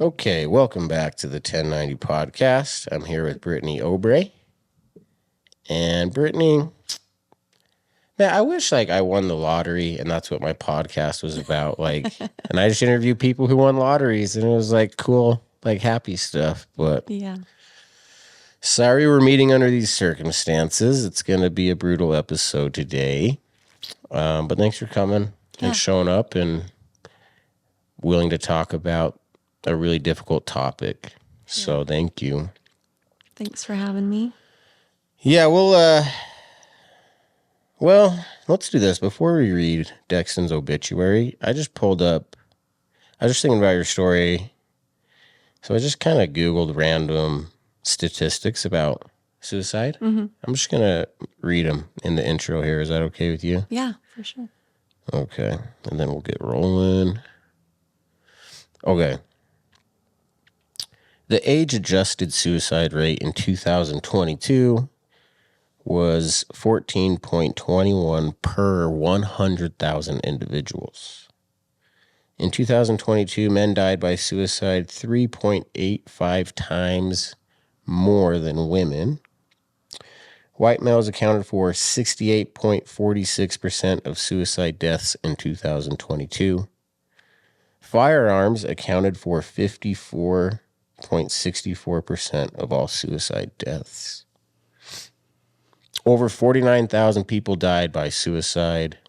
Okay, welcome back to the 1090 podcast. I'm here with Brittney Obray. And Brittney, man, I wish I won the lottery and that's what my podcast was about. And I just interview people who won lotteries and it was cool, happy stuff. But yeah, sorry we're meeting under these circumstances. It's going to be a brutal episode today. But thanks for coming and showing up and willing to talk about a really difficult topic. So thank you. thanks for having me. Yeah, well, let's do this. Before we read Dexton's obituary, I just pulled up, I was just thinking about your story. So I just kind of Googled random statistics about suicide. Mm-hmm. I'm just going to read them in the intro here. Is that okay with you? Yeah, for sure. Okay. And then we'll get rolling. Okay. The age-adjusted suicide rate in 2022 was 14.21 per 100,000 individuals. In 2022, men died by suicide 3.85 times more than women. White males accounted for 68.46% of suicide deaths in 2022. Firearms accounted for 54.64% of all suicide deaths. Over 49,000 people died by suicide.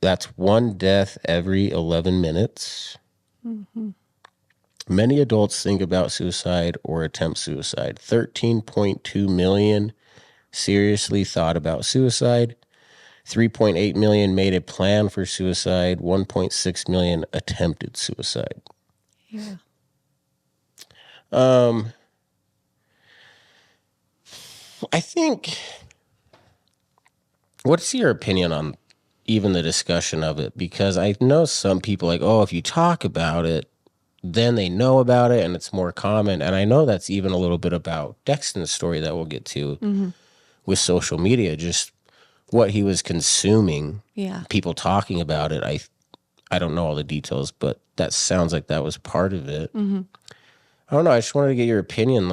That's one death every 11 minutes. Mm-hmm. Many adults think about suicide or attempt suicide. 13.2 million seriously thought about suicide. 3.8 million made a plan for suicide. 1.6 million attempted suicide. Yeah. I think, what's your opinion on even the discussion of it? Because I know some people if you talk about it, then they know about it and it's more common. And I know that's even a little bit about Dexton's story that we'll get to with social media, just what he was consuming. Yeah. People talking about it. I don't know all the details, but that sounds like that was part of it. Mm-hmm. I don't know. I just wanted to get your opinion.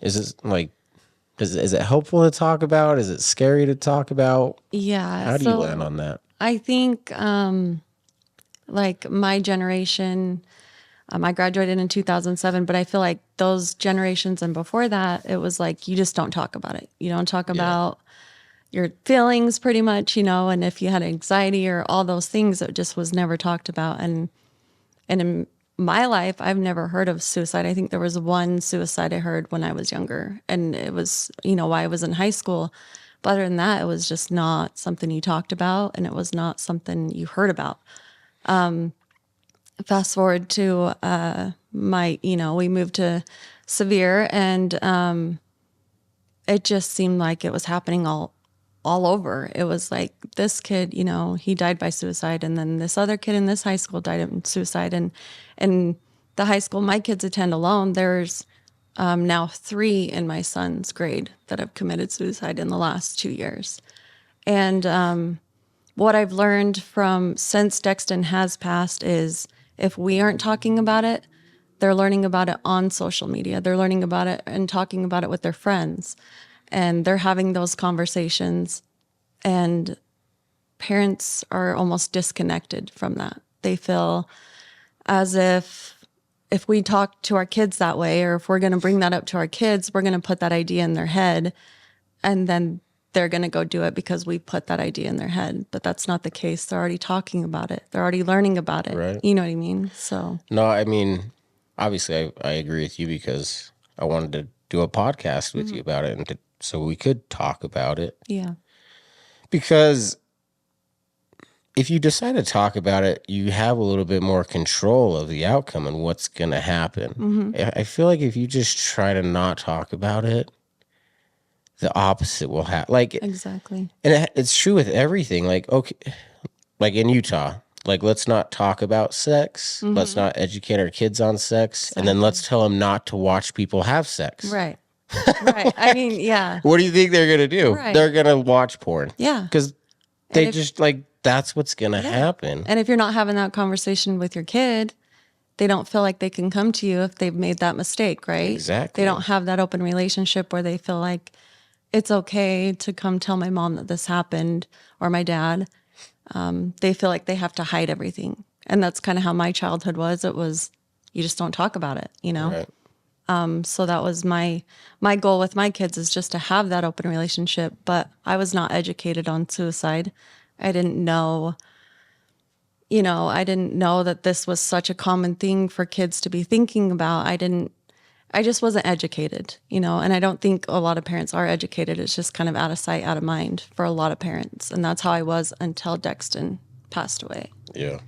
Is it helpful to talk about? Is it scary to talk about? Yeah. How do you land on that? I think, my generation, I graduated in 2007, but I feel like those generations and before that, it was you just don't talk about it. You don't talk about your feelings pretty much, and if you had anxiety or all those things, it just was never talked about. And in my life, I've never heard of suicide. I think there was one suicide I heard when I was younger, and it was, while I was in high school. But other than that, it was just not something you talked about, and it was not something you heard about. Fast forward to we moved to Sevier, and it just seemed like it was happening all over. It was like this kid, he died by suicide, and then this other kid in this high school died of suicide, and the high school my kids attend alone, there's now 3 in my son's grade that have committed suicide in the last 2 years. And what I've learned since Dexton has passed is if we aren't talking about it, they're learning about it on social media. They're learning about it and talking about it with their friends. And they're having those conversations, and parents are almost disconnected from that. They feel as if we talk to our kids that way, or if we're going to bring that up to our kids, we're going to put that idea in their head, and then they're going to go do it because we put that idea in their head. But that's not the case. They're already talking about it. They're already learning about it. Right. You know what I mean? So no, I mean, obviously I agree with you because I wanted to do a podcast with you about it and so we could talk about it. Yeah. Because if you decide to talk about it, you have a little bit more control of the outcome and what's going to happen. I feel like if you just try to not talk about it, the opposite will happen. Exactly. And it's true with everything. Okay, in Utah, let's not talk about sex. Let's not educate our kids on sex. Exactly. And then let's tell them not to watch people have sex. Right. Right. I mean, yeah. What do you think they're going to do? Right. They're going to watch porn. Yeah. Because they that's what's going to happen. And if you're not having that conversation with your kid, they don't feel like they can come to you if they've made that mistake, right? Exactly. They don't have that open relationship where they feel like it's okay to come tell my mom that this happened or my dad. They feel like they have to hide everything. And that's kind of how my childhood was. It was, you just don't talk about it, you know? Right. So that was my goal with my kids, is just to have that open relationship. But I was not educated on suicide. I didn't know, I didn't know that this was such a common thing for kids to be thinking about. I just wasn't educated, and I don't think a lot of parents are educated. It's just kind of out of sight, out of mind for a lot of parents. And that's how I was until Dexton passed away. Yeah.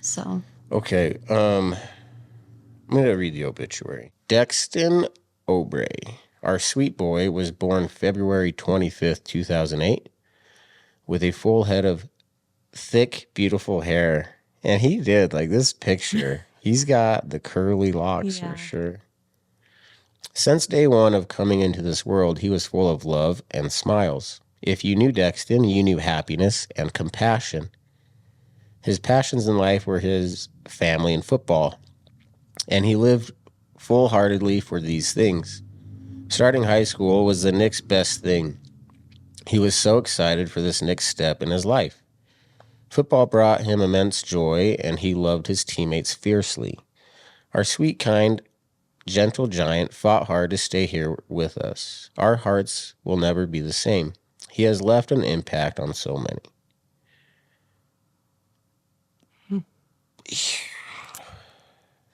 So. Okay. I'm going to read the obituary. Dexton Obray, our sweet boy, was born February 25th, 2008, with a full head of thick, beautiful hair. And he did, like this picture, he's got the curly locks for sure. Since day one of coming into this world, he was full of love and smiles. If you knew Dexton, you knew happiness and compassion. His passions in life were his family and football, and he lived full-heartedly for these things. Starting high school was the next best thing. He was so excited for this next step in his life. Football brought him immense joy, and he loved his teammates fiercely. Our sweet, kind, gentle giant fought hard to stay here with us. Our hearts will never be the same. He has left an impact on so many.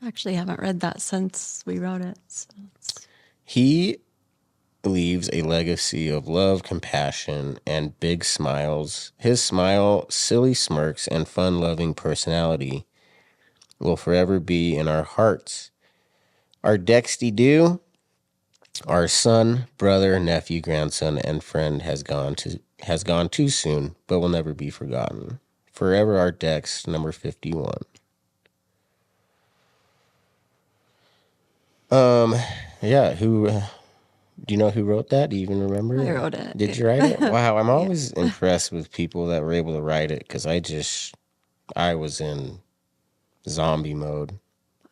Actually haven't read that since we wrote it. So He leaves a legacy of love, compassion, and big smiles. His smile, silly smirks, and fun-loving personality will forever be in our hearts. Our Dexty Doo, our son, brother, nephew, grandson, and friend has gone too soon, but will never be forgotten. Forever our Dex, number 51. Yeah, who, do you know who wrote that? Do you even remember? I wrote it. Did you write it? Wow, I'm always impressed with people that were able to write it, because I was in zombie mode.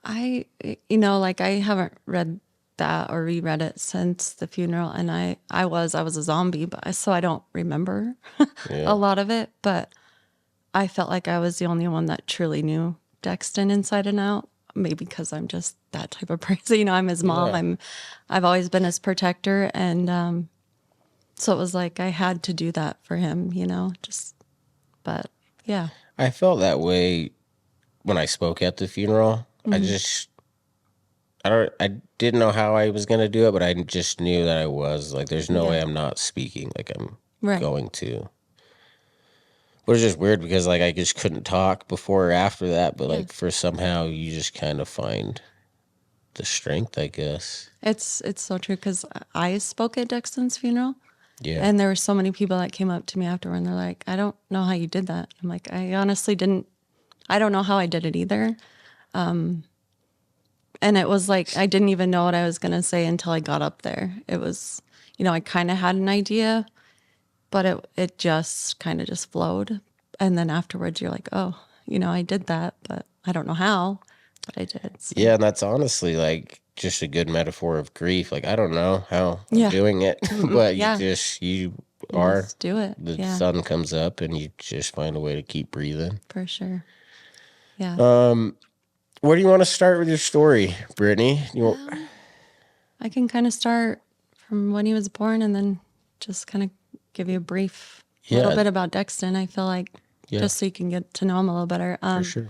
I haven't read that or reread it since the funeral, and I was a zombie, but so I don't remember a lot of it, but I felt like I was the only one that truly knew Dexton inside and out. Maybe because I'm just that type of person. I'm his mom. Yeah. I've always been his protector, and so it was like I had to do that for him. But yeah. I felt that way when I spoke at the funeral. I didn't know how I was going to do it, but I just knew that I was. Like, there's no way I'm not speaking like I'm going to. It was just weird because, like, I just couldn't talk before or after that, but, like, for somehow you just kind of find the strength, I guess. It's so true, because I spoke at Dexton's funeral. Yeah. And there were so many people that came up to me afterward, and they're like, I don't know how you did that. I'm like, I honestly didn't. I don't know how I did it either. And it was like, I didn't even know what I was going to say until I got up there. It was, I kind of had an idea, but it just kind of just flowed. And then afterwards you're like, oh, I did that, but I don't know how, but I did. So. Yeah, and that's honestly like just a good metaphor of grief. Like, I don't know how I'm doing it, but you just do it. The sun comes up and you just find a way to keep breathing. For sure. Yeah. Where do you want to start with your story, Brittney? I can kind of start from when he was born and then just kind of give you a brief little bit about Dexton. I feel like just so you can get to know him a little better. For sure.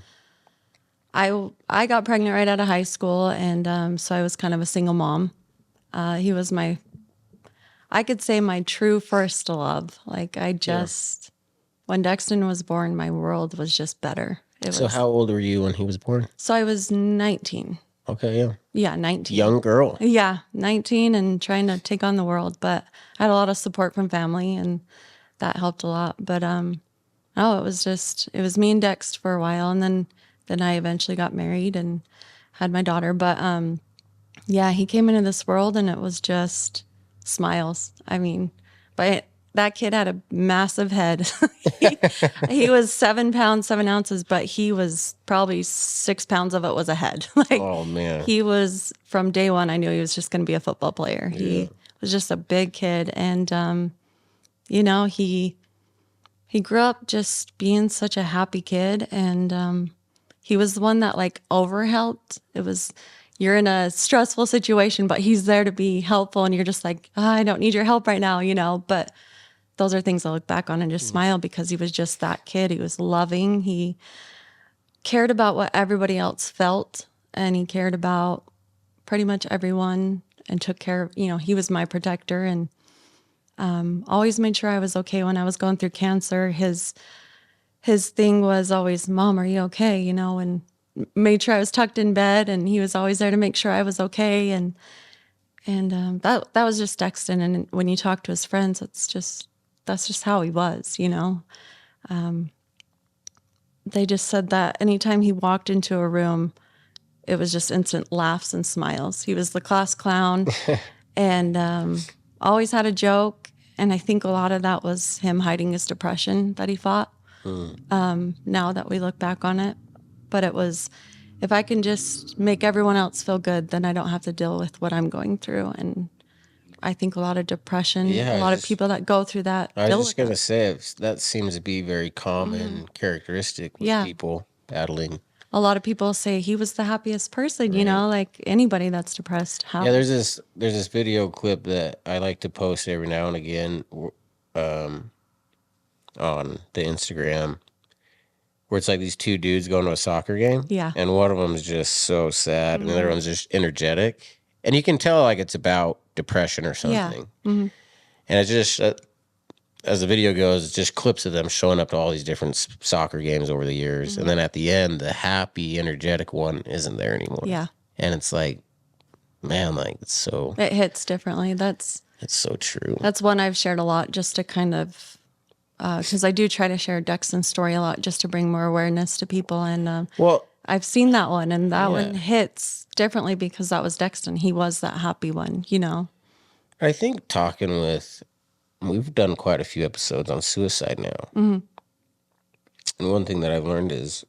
I got pregnant right out of high school, and so I was kind of a single mom. He was I could say my true first love. Like, when Dexton was born, my world was just better. So how old were you when he was born? So I was 19. Okay, yeah. Yeah, 19. Young girl. Yeah, 19 and trying to take on the world. But I had a lot of support from family, and that helped a lot. But it was me and Dex for a while, and then I eventually got married and had my daughter. But he came into this world, and it was just smiles. I mean, but that kid had a massive head. he, he was 7 pounds, 7 ounces, but he was probably 6 pounds of it was a head. Like Oh man. he was from day one. I knew he was just going to be a football player. Yeah. He was just a big kid. And, you know, he grew up just being such a happy kid. And, he was the one that like overhelped. It was, you're in a stressful situation, but he's there to be helpful. And you're just like, oh, I don't need your help right now, you know, but those are things I look back on and just smile because he was just that kid. He was loving. He cared about what everybody else felt, and he cared about pretty much everyone and took care of, you know, he was my protector, and always made sure I was okay when I was going through cancer. His thing was always, Mom, are you okay? You know, and made sure I was tucked in bed, and he was always there to make sure I was okay. And that was just Dexton. And when you talk to his friends, that's just how he was, you know. They just said that anytime he walked into a room, it was just instant laughs and smiles. He was the class clown and always had a joke. And I think a lot of that was him hiding his depression that he fought. Now that we look back on it. But it was, if I can just make everyone else feel good, then I don't have to deal with what I'm going through. And I think a lot of depression, Yeah, a lot of people that go through that. I deal was just with gonna it. say that seems to be very common characteristic with Yeah. people battling. A lot of people say he was the happiest person, you know, like anybody that's depressed. How? Yeah, there's this video clip that I like to post every now and again on the Instagram where it's like these two dudes going to a soccer game. Yeah. And one of them is just so sad and the other one's just energetic. And you can tell like it's about depression or something. And it's just, as the video goes, it's just clips of them showing up to all these different soccer games over the years. And then at the end, the happy, energetic one isn't there anymore. Yeah. And it's like, man, like It hits differently. it's so true. That's one I've shared a lot just to kind of, because I do try to share Dexton's story a lot just to bring more awareness to people. And Well, I've seen that one, and that one hits differently because that was Dexton. He was that happy one, you know? I think we've done quite a few episodes on suicide now. And one thing that I've learned is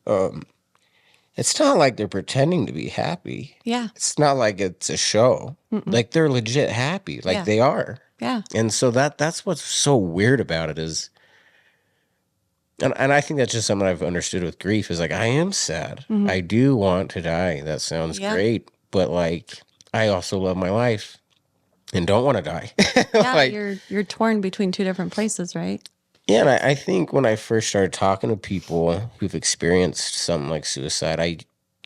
it's not like they're pretending to be happy. Yeah. It's not like it's a show. Like they're legit happy. Like they are. Yeah. And so that's what's so weird about it is, and I think that's just something I've understood with grief is like, I am sad. I do want to die. That sounds great. But like, I also love my life and don't want to die. Yeah, like, you're torn between two different places, right? yeah, and I think when I first started talking to people who've experienced something like suicide, I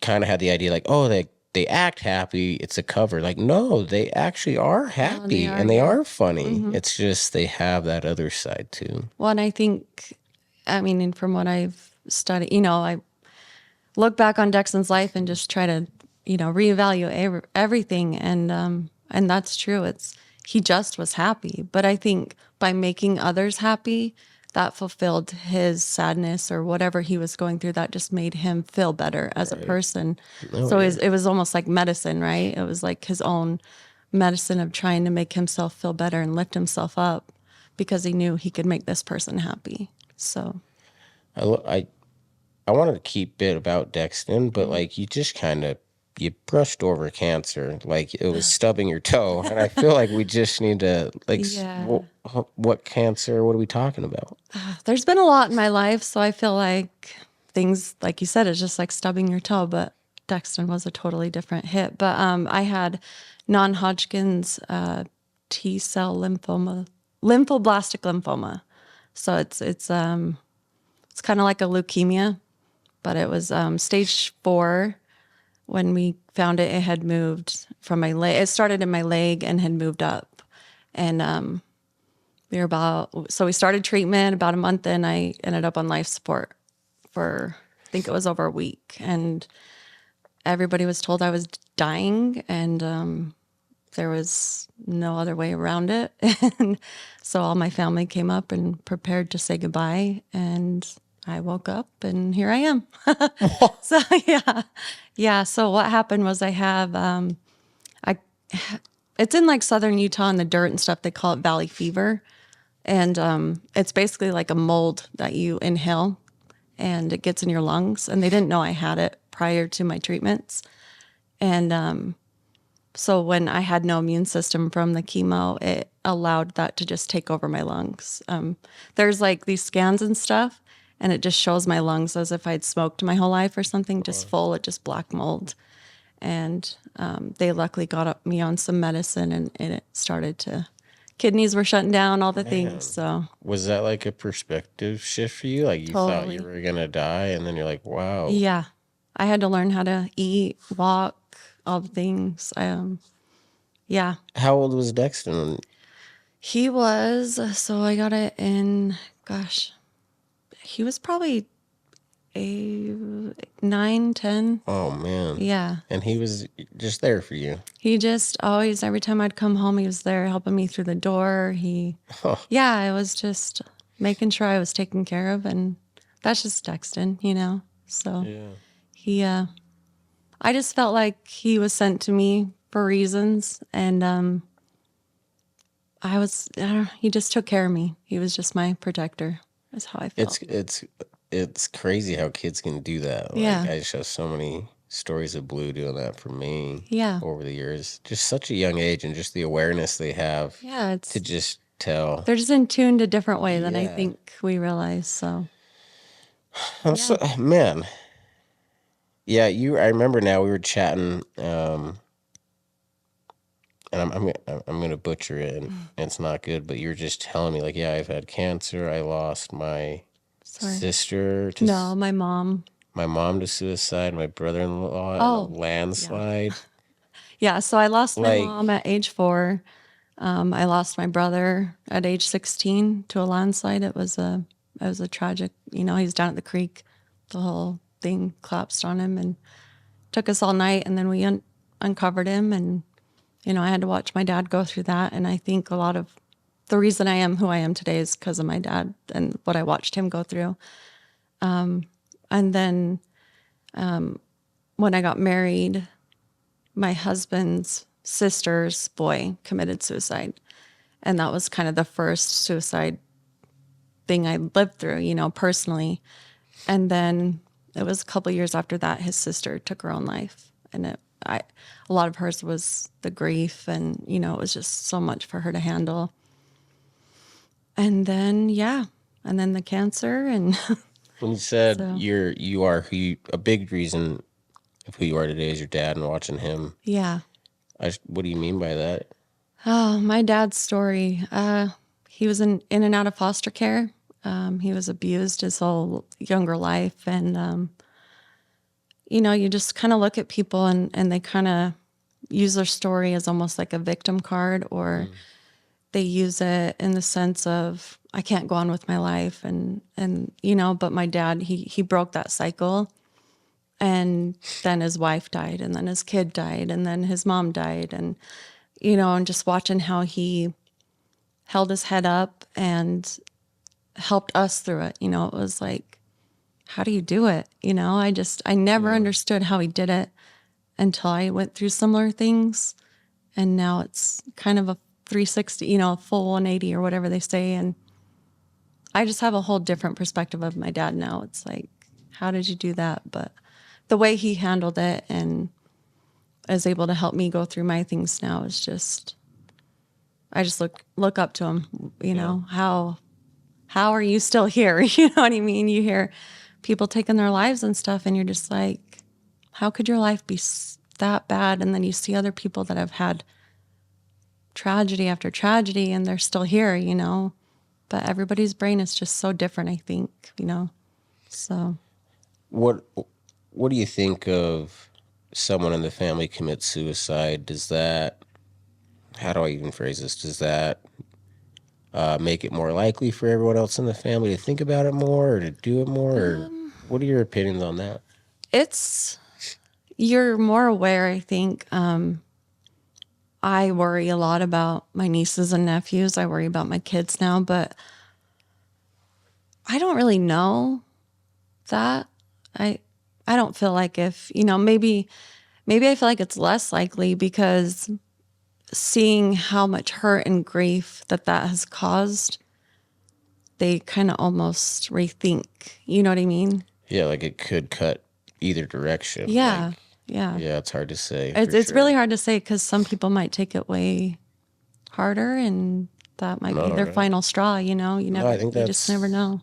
kind of had the idea like, oh, they act happy. It's a cover. Like, no, they actually are happy and they are funny. It's just they have that other side too. Well, and I think, I mean, and from what I've studied, you know, I look back on Dexton's life and just try to, you know, reevaluate everything. And that's true. He just was happy. But I think by making others happy, that fulfilled his sadness or whatever he was going through. That just made him feel better as a person. So it was almost like medicine, right? It was like his own medicine of trying to make himself feel better and lift himself up because he knew he could make this person happy. So I wanted to keep it about Dexton, but like you brushed over cancer, like it was stubbing your toe, and I feel like we just need to like, what cancer? What are we talking about? there's been a lot in my life, so I feel like things, like you said, is just like stubbing your toe, but Dexton was a totally different hit. But I had non-Hodgkin's T-cell lymphoma, lymphoblastic lymphoma. So it's kind of like a leukemia, but it was stage 4. When we found it, it had moved from my leg. It started in my leg and had moved up. And we started treatment about a month in. I ended up on life support for, I think it was over a week. And everybody was told I was dying, and there was no other way around it. And so all my family came up and prepared to say goodbye. And I woke up and here I am. So yeah. So what happened was I have, it's in like southern Utah in the dirt and stuff. They call it valley fever. And it's basically like a mold that you inhale and it gets in your lungs. And they didn't know I had it prior to my treatments. And so when I had no immune system from the chemo, it allowed that to just take over my lungs. There's like these scans and stuff, and it just shows my lungs as if I'd smoked my whole life or something, just full of just black mold. And they luckily got me on some medicine, and it started to, kidneys were shutting down, all the things. So Was that like a perspective shift for you? Like you thought you totally. were gonna die, and then you're like, wow. Yeah. I had to learn how to eat, walk, all the things. Yeah. How old was Dexter? He was, so I got it in, gosh, he was probably a 9, 10. Oh man. Yeah. And he was just there for you. He just always, every time I'd come home, he was there helping me through the door. Oh, Yeah, I was just making sure I was taken care of. And that's just Dexton. So yeah. I just felt like he was sent to me for reasons. And I don't know, he just took care of me. He was just my protector. That's how I felt. It's crazy how kids can do that. Like Yeah. I just have so many stories of Blue doing that for me Yeah. over the years. Just such a young age and just the awareness they have Yeah, to just tell. they're just in tuned a different way than I Yeah. think we realize. So Man. Yeah, I remember now we were chatting, and I'm gonna butcher it, and it's not good. But you're just telling me like, yeah, I've had cancer. I lost my sorry. sister to No, my mom. my mom to suicide, my brother-in-law in a Oh, landslide. Yeah, so I lost my Like, mom at age 4. I lost my brother at age 16 to a landslide. It was a tragic, he's down at the creek. The whole thing collapsed on him and took us all night. And then we uncovered him. And, I had to watch my dad go through that. And I think a lot of the reason I am who I am today is because of my dad and what I watched him go through. And then when I got married, my husband's sister's boy committed suicide. And that was kind of the first suicide thing I lived through, personally. And then it was a couple years after that, his sister took her own life. And a lot of hers was the grief, and, it was just so much for her to handle. And then, and then the cancer. And when you said So- you are a big reason of who you are today is your dad and watching him. yeah. What do you mean by that? Oh, my dad's story. He was in and out of foster care. He was abused his whole younger life. And, you just kind of look at people and they kind of use their story as almost like a victim card, or they use it in the sense of, I can't go on with my life. And but my dad, he broke that cycle. And then his wife died, and then his kid died, and then his mom died. And, and just watching how he held his head up and helped us through it. It was like, how do you do it? I never understood how he did it until I went through similar things. And now it's kind of a 360, a full 180 or whatever they say. And I just have a whole different perspective of my dad now. It's like, how did you do that? But the way he handled it and is able to help me go through my things now is just, I just look up to him. How are you still here? You know what I mean? You hear people taking their lives and stuff, and you're just like, how could your life be that bad? And then you see other people that have had tragedy after tragedy, and they're still here. But everybody's brain is just so different, I think. So What do you think of someone in the family commits suicide? How do I even phrase this? Does that make it more likely for everyone else in the family to think about it more or to do it more? Or what are your opinions on that? You're more aware, I think. I worry a lot about my nieces and nephews. I worry about my kids now, but I don't really know that. I don't feel like maybe I feel like it's less likely because seeing how much hurt and grief that has caused they kind of almost rethink. You know what I mean? Yeah, like it could cut either direction. Yeah. Like, Yeah. yeah, it's hard to say. It's really hard to say because some people might take it way harder, and that might be their final straw. You know, you just never know.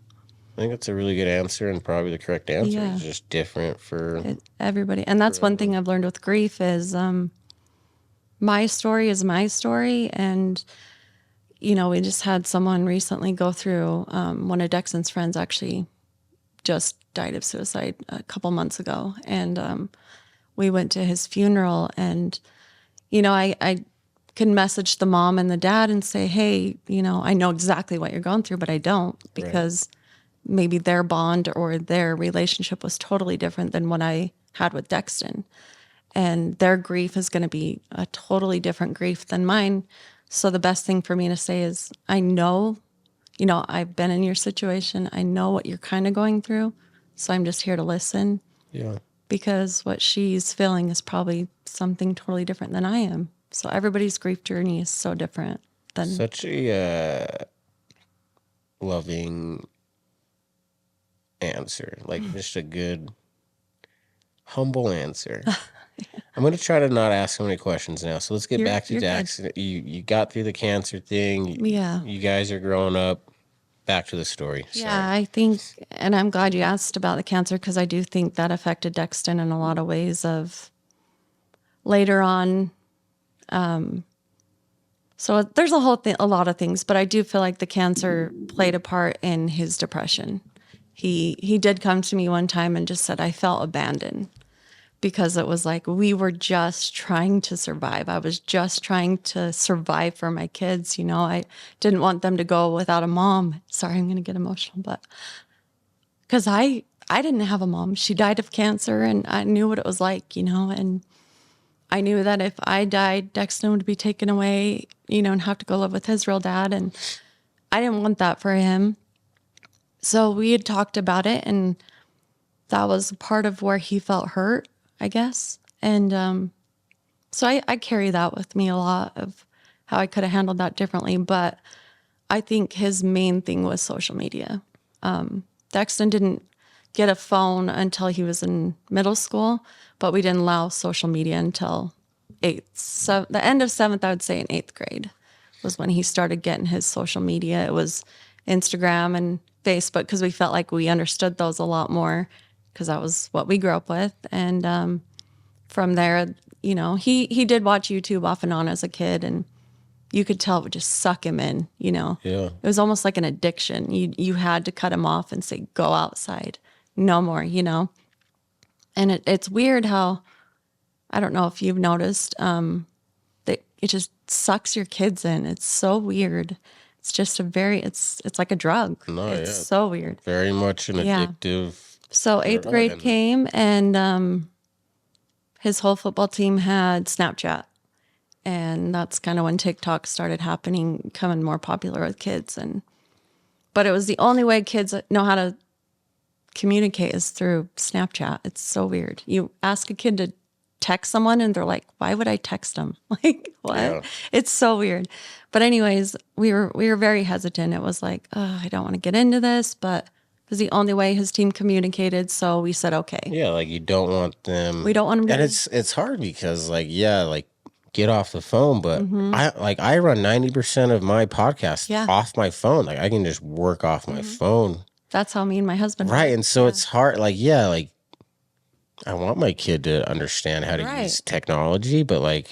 I think that's a really good answer, and probably the correct answer. Yeah. It's just different for everybody. And that's one thing I've learned with grief is my story is my story. And, you know, we just had someone recently go through, one of Dexton's friends actually just died of suicide a couple months ago. And we went to his funeral, and, you know, I can message the mom and the dad and say, hey, you know, I know exactly what you're going through, but I don't, because maybe their bond or their relationship was totally different than what I had with Dexton. And their grief is going to be a totally different grief than mine. So the best thing for me to say is, I know, you know, I've been in your situation. I know what you're kind of going through. So I'm just here to listen. Yeah. Because what she's feeling is probably something totally different than I am. So everybody's grief journey is so different. Such a loving answer. Like just a good, humble answer. I'm going to try to not ask so many questions now. So let's get back to Jackson. You got through the cancer thing. Yeah. You guys are growing up. Back to the story. Yeah, I think, and I'm glad you asked about the cancer, because I do think that affected Dexton in a lot of ways of later on. So there's a lot of things, but I do feel like the cancer played a part in his depression. He did come to me one time and just said, I felt abandoned, because it was like we were just trying to survive. I was just trying to survive for my kids. You know, I didn't want them to go without a mom. Sorry, I'm going to get emotional, but because I didn't have a mom. She died of cancer, and I knew what it was like, you know, and I knew that if I died, Dexton would be taken away, you know, and have to go live with his real dad. And I didn't want that for him. So we had talked about it, and that was part of where he felt hurt, I guess. And so I carry that with me a lot of how I could have handled that differently. But I think his main thing was social media. Dexton didn't get a phone until he was in middle school, but we didn't allow social media until the end of 7th, I would say, in 8th grade was when he started getting his social media. It was Instagram and Facebook, because we felt like we understood those a lot more, because that was what we grew up with. And from there, you know, he did watch YouTube off and on as a kid, and you could tell it would just suck him in, you know. Yeah. It was almost like an addiction. You had to cut him off and say, go outside, no more, you know. And it's weird how, I don't know if you've noticed, that it just sucks your kids in. It's so weird. It's just it's like a drug. No, it's so weird. Very much an addictive. So 8th grade came, and his whole football team had Snapchat. And that's kind of when TikTok started happening, becoming more popular with kids. But it was the only way kids know how to communicate is through Snapchat. It's so weird. You ask a kid to text someone and they're like, why would I text them? Like, what? Yeah. It's so weird. But anyways, we were very hesitant. It was like, oh, I don't want to get into this, but it was the only way his team communicated. So we said, okay. Yeah, like you don't want them. We don't want them to. And it's hard because get off the phone. But I run 90% of my podcast off my phone. Like I can just work off my phone. That's how me and my husband. Right. And so it's hard. I want my kid to understand how to use technology, but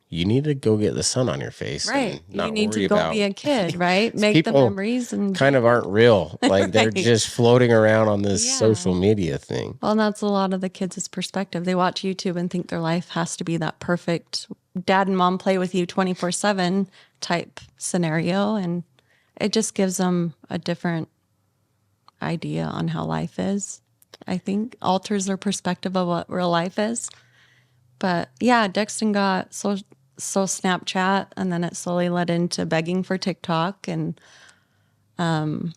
you need to go get the sun on your face. Right. And not you need worry to go about, be a kid, right? Make the memories and kind of aren't real. Like they're just floating around on this social media thing. Well, and that's a lot of the kids' perspective. They watch YouTube and think their life has to be that perfect dad and mom play with you 24/7 type scenario. And it just gives them a different idea on how life is. I think alters their perspective of what real life is. But yeah, Dexton got so Snapchat, and then it slowly led into begging for TikTok. And that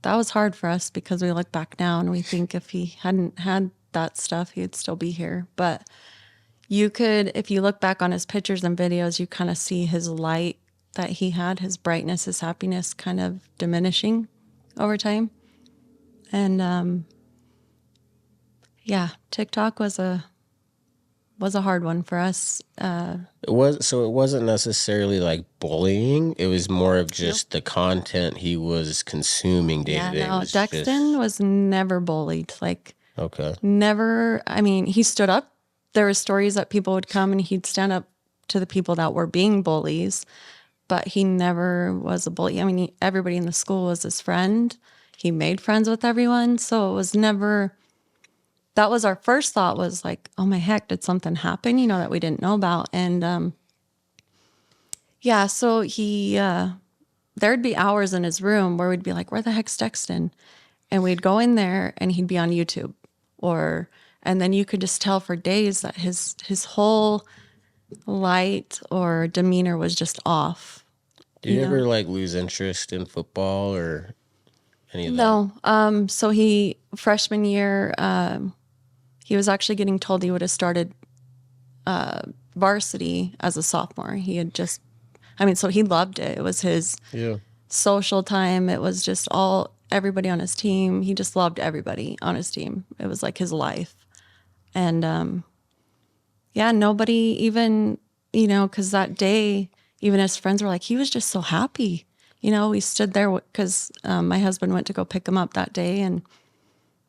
was hard for us, because we look back now and we think if he hadn't had that stuff, he'd still be here. But you could, if you look back on his pictures and videos, you kind of see his light that he had, his brightness, his happiness kind of diminishing over time. And yeah, TikTok was a hard one for us. It wasn't necessarily like bullying. It was more of just the content he was consuming day to day. No, Dexton was never bullied. Like, okay. never. I mean, he stood up. There were stories that people would come and he'd stand up to the people that were being bullies, but he never was a bully. I mean, everybody in the school was his friend. He made friends with everyone. So it was never, that was our first thought, was like, oh my heck, did something happen, that we didn't know about? And yeah, so there'd be hours in his room where we'd be like, where the heck's Dexton? And we'd go in there and he'd be on YouTube, and then you could just tell for days that his whole light or demeanor was just off. Did you ever like lose interest in football or any of that? No. So freshman year, he was actually getting told he would have started varsity as a sophomore. He had just, so he loved it. It was his social time. It was just everybody on his team. He just loved everybody on his team. It was like his life. And yeah, nobody even, because that day, even his friends were like, he was just so happy. We stood there because my husband went to go pick him up that day, and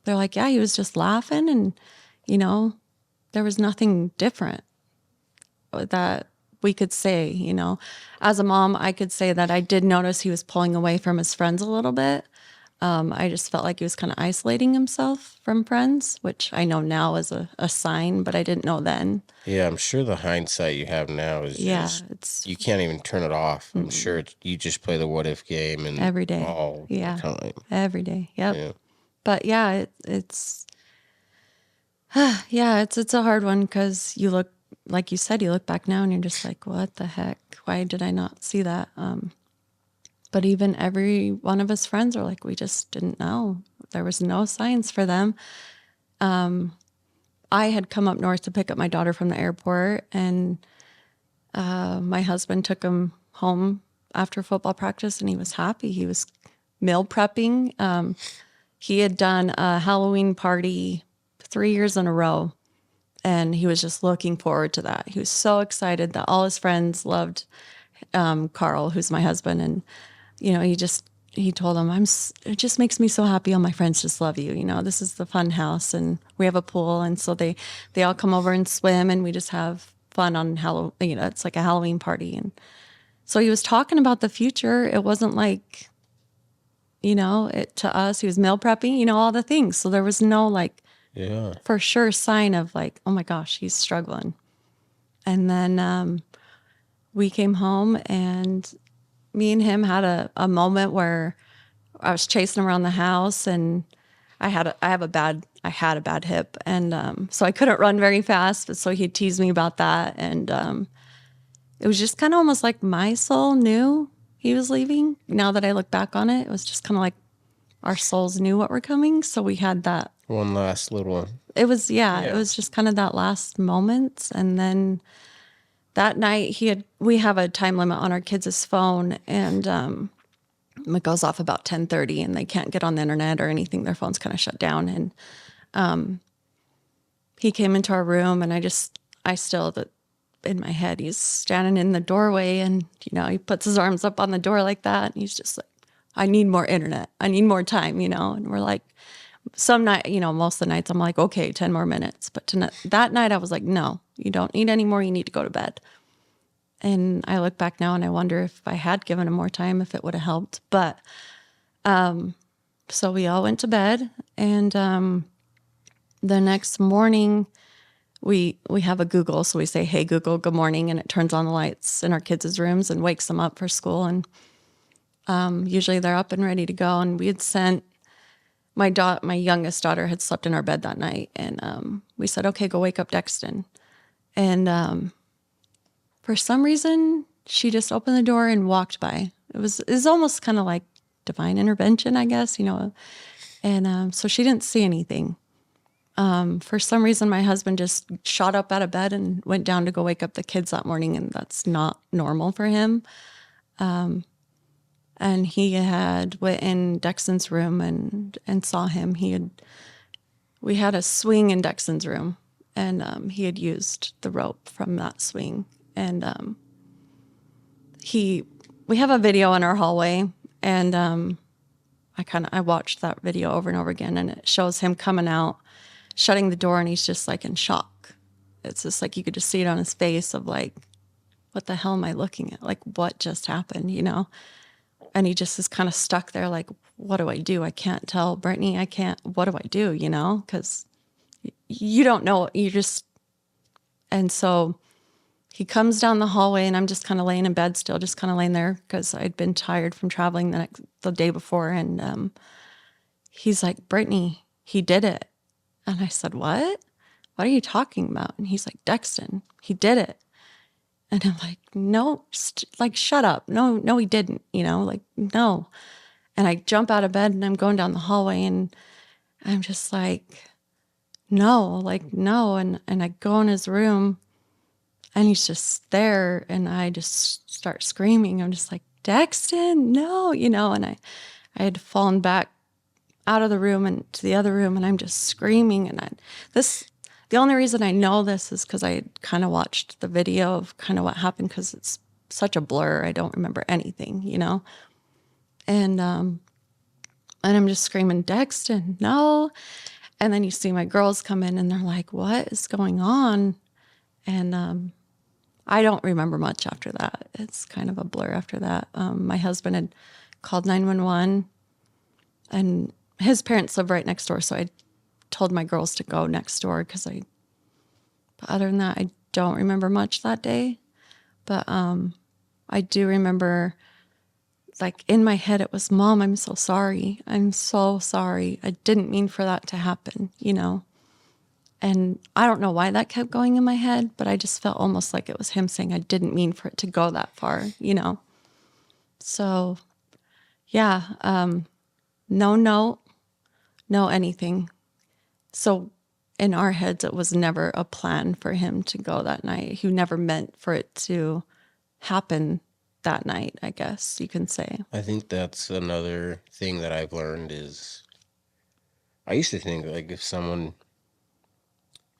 they're like, yeah, he was just laughing, and, there was nothing different that we could say, As a mom, I could say that I did notice he was pulling away from his friends a little bit. I just felt like he was kind of isolating himself from friends, which I know now is a sign, but I didn't know then. Yeah, I'm sure the hindsight you have now is just, you can't even turn it off. I'm sure you just play the what if game and every day, all the time. Every day, yep. Yeah. But yeah, it's it's a hard one because you look, like you said, you look back now and you're just like, what the heck? Why did I not see that? But even every one of his friends are like, we just didn't know. There was no signs for them. I had come up north to pick up my daughter from the airport, and my husband took him home after football practice, and he was happy. He was meal prepping. He had done a Halloween party 3 years in a row, and he was just looking forward to that. He was so excited that all his friends loved Carl, who's my husband, and he told them, it just makes me so happy all my friends just love you. This is the fun house, and we have a pool. And so they all come over and swim, and we just have fun on Halloween. It's like a Halloween party. And so he was talking about the future. It wasn't like, to us, he was meal prepping, all the things. So there was no for sure sign of like, oh my gosh, he's struggling. And then we came home, and me and him had a moment where I was chasing him around the house, and I had a bad hip, and so I couldn't run very fast. But so he'd tease me about that, and it was just kind of almost like my soul knew he was leaving. Now that I look back on it, it was just kind of like our souls knew what were coming. So we had that one last little. It was it was just kind of that last moment, and then that night we have a time limit on our kids' phone, and it goes off about 10:30, and they can't get on the internet or anything. Their phone's kind of shut down. And he came into our room, and in my head, he's standing in the doorway, and he puts his arms up on the door like that, and he's just like, I need more internet. I need more time, and we're like, some night, most of the nights I'm like, okay, 10 more minutes. But that night I was like, no, you don't need any more. You need to go to bed. And I look back now and I wonder if I had given him more time, if it would have helped. But so we all went to bed, and the next morning we have a Google. So we say, hey, Google, good morning. And it turns on the lights in our kids' rooms and wakes them up for school. And usually they're up and ready to go. And we had sent my youngest daughter had slept in our bed that night, and we said, okay, go wake up Dexton. And for some reason, she just opened the door and walked by. It was almost kind of like divine intervention, I guess, And so she didn't see anything. For some reason, my husband just shot up out of bed and went down to go wake up the kids that morning, and that's not normal for him. And he had went in Dexton's room and saw him. We had a swing in Dexton's room, and he had used the rope from that swing. And we have a video in our hallway, and I watched that video over and over again, and it shows him coming out, shutting the door, and he's just like in shock. It's just like you could just see it on his face of like, what the hell am I looking at? Like, what just happened, you know? And he just is kind of stuck there like, what do I do? I can't tell Brittney. What do I do, you know? Because you don't know. And so he comes down the hallway, and I'm just kind of laying in bed still, just kind of laying there because I'd been tired from traveling the day before. And he's like, Brittney, he did it. And I said, what? What are you talking about? And he's like, Dexton, he did it. And I'm like, no, shut up. No, he didn't, you know, like, no. And I jump out of bed, and I'm going down the hallway, and I'm just like, no. And I go in his room, and he's just there, and I just start screaming. I'm just like, Dexton, no, you know, and I had fallen back out of the room and to the other room, and I'm just screaming. And the only reason I know this is because I kind of watched the video of kind of what happened, because it's such a blur. I don't remember anything, you know? And I'm just screaming, Dexton, no. And then you see my girls come in, and they're like, what is going on? And I don't remember much after that. It's kind of a blur after that. My husband had called 911, and his parents live right next door. So I told my girls to go next door but other than that, I don't remember much that day. But I do remember, like, in my head, it was, Mom, I'm so sorry. I'm so sorry. I didn't mean for that to happen, you know? And I don't know why that kept going in my head, but I just felt almost like it was him saying, I didn't mean for it to go that far, you know? So, yeah, no note, no anything. So in our heads, it was never a plan for him to go that night. He never meant for it to happen that night, I guess you can say. I think that's another thing that I've learned is I used to think like if someone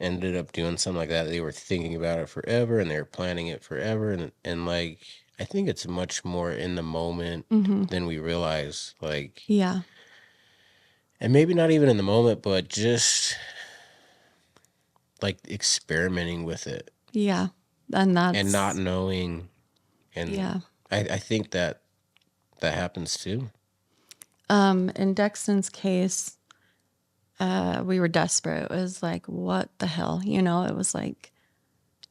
ended up doing something like that, they were thinking about it forever and they were planning it forever. And like, I think it's much more in the moment than we realize. Like, Yeah. and maybe not even in the moment, but just like experimenting with it. Yeah. And not knowing. And yeah. I think that happens too. In Dexton's case, we were desperate. It was like, what the hell? You know, it was like,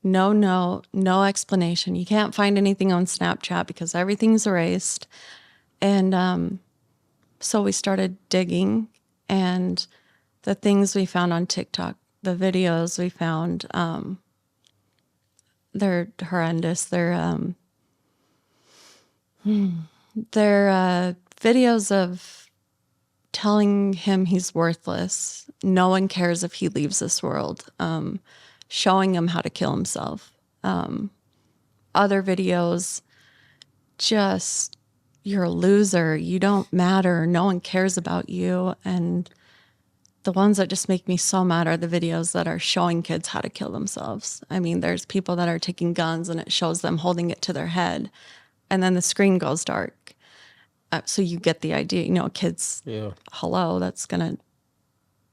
no explanation. You can't find anything on Snapchat because everything's erased. And so we started digging, and the things we found on TikTok, the videos we found, they're horrendous. They're videos of telling him he's worthless. No one cares if he leaves this world. Showing him how to kill himself. Other videos, just, you're a loser. You don't matter. No one cares about you. And the ones that just make me so mad are the videos that are showing kids how to kill themselves. I mean, there's people that are taking guns and it shows them holding it to their head, and then the screen goes dark. So you get the idea, you know, kids, hello, that's going to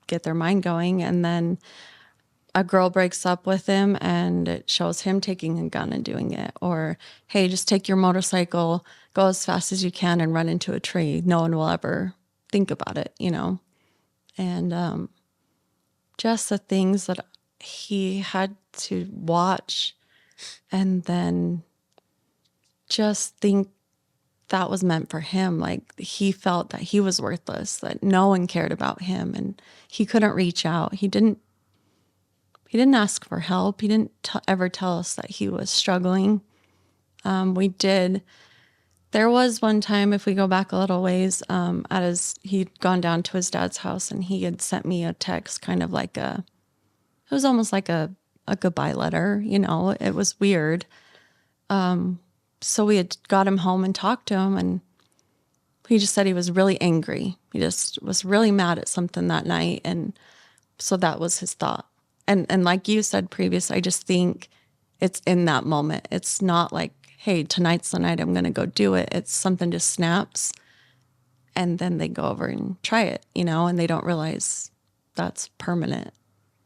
get their mind going. And then a girl breaks up with him and it shows him taking a gun and doing it. Or, hey, just take your motorcycle, go as fast as you can and run into a tree. No one will ever think about it, you know? And just the things that he had to watch and then just think that was meant for him. Like, he felt that he was worthless, that no one cared about him, and he couldn't reach out. He didn't ask for help. He didn't ever tell us that he was struggling. We did. There was one time, if we go back a little ways, he'd gone down to his dad's house and he had sent me a text, kind of like it was almost like a goodbye letter, you know. It was weird. So we had got him home and talked to him, and he just said he was really angry. He just was really mad at something that night. And so that was his thought. And like you said previous, I just think it's in that moment. It's not like, hey, tonight's the night I'm going to go do it. It's something just snaps, and then they go over and try it, and they don't realize that's permanent,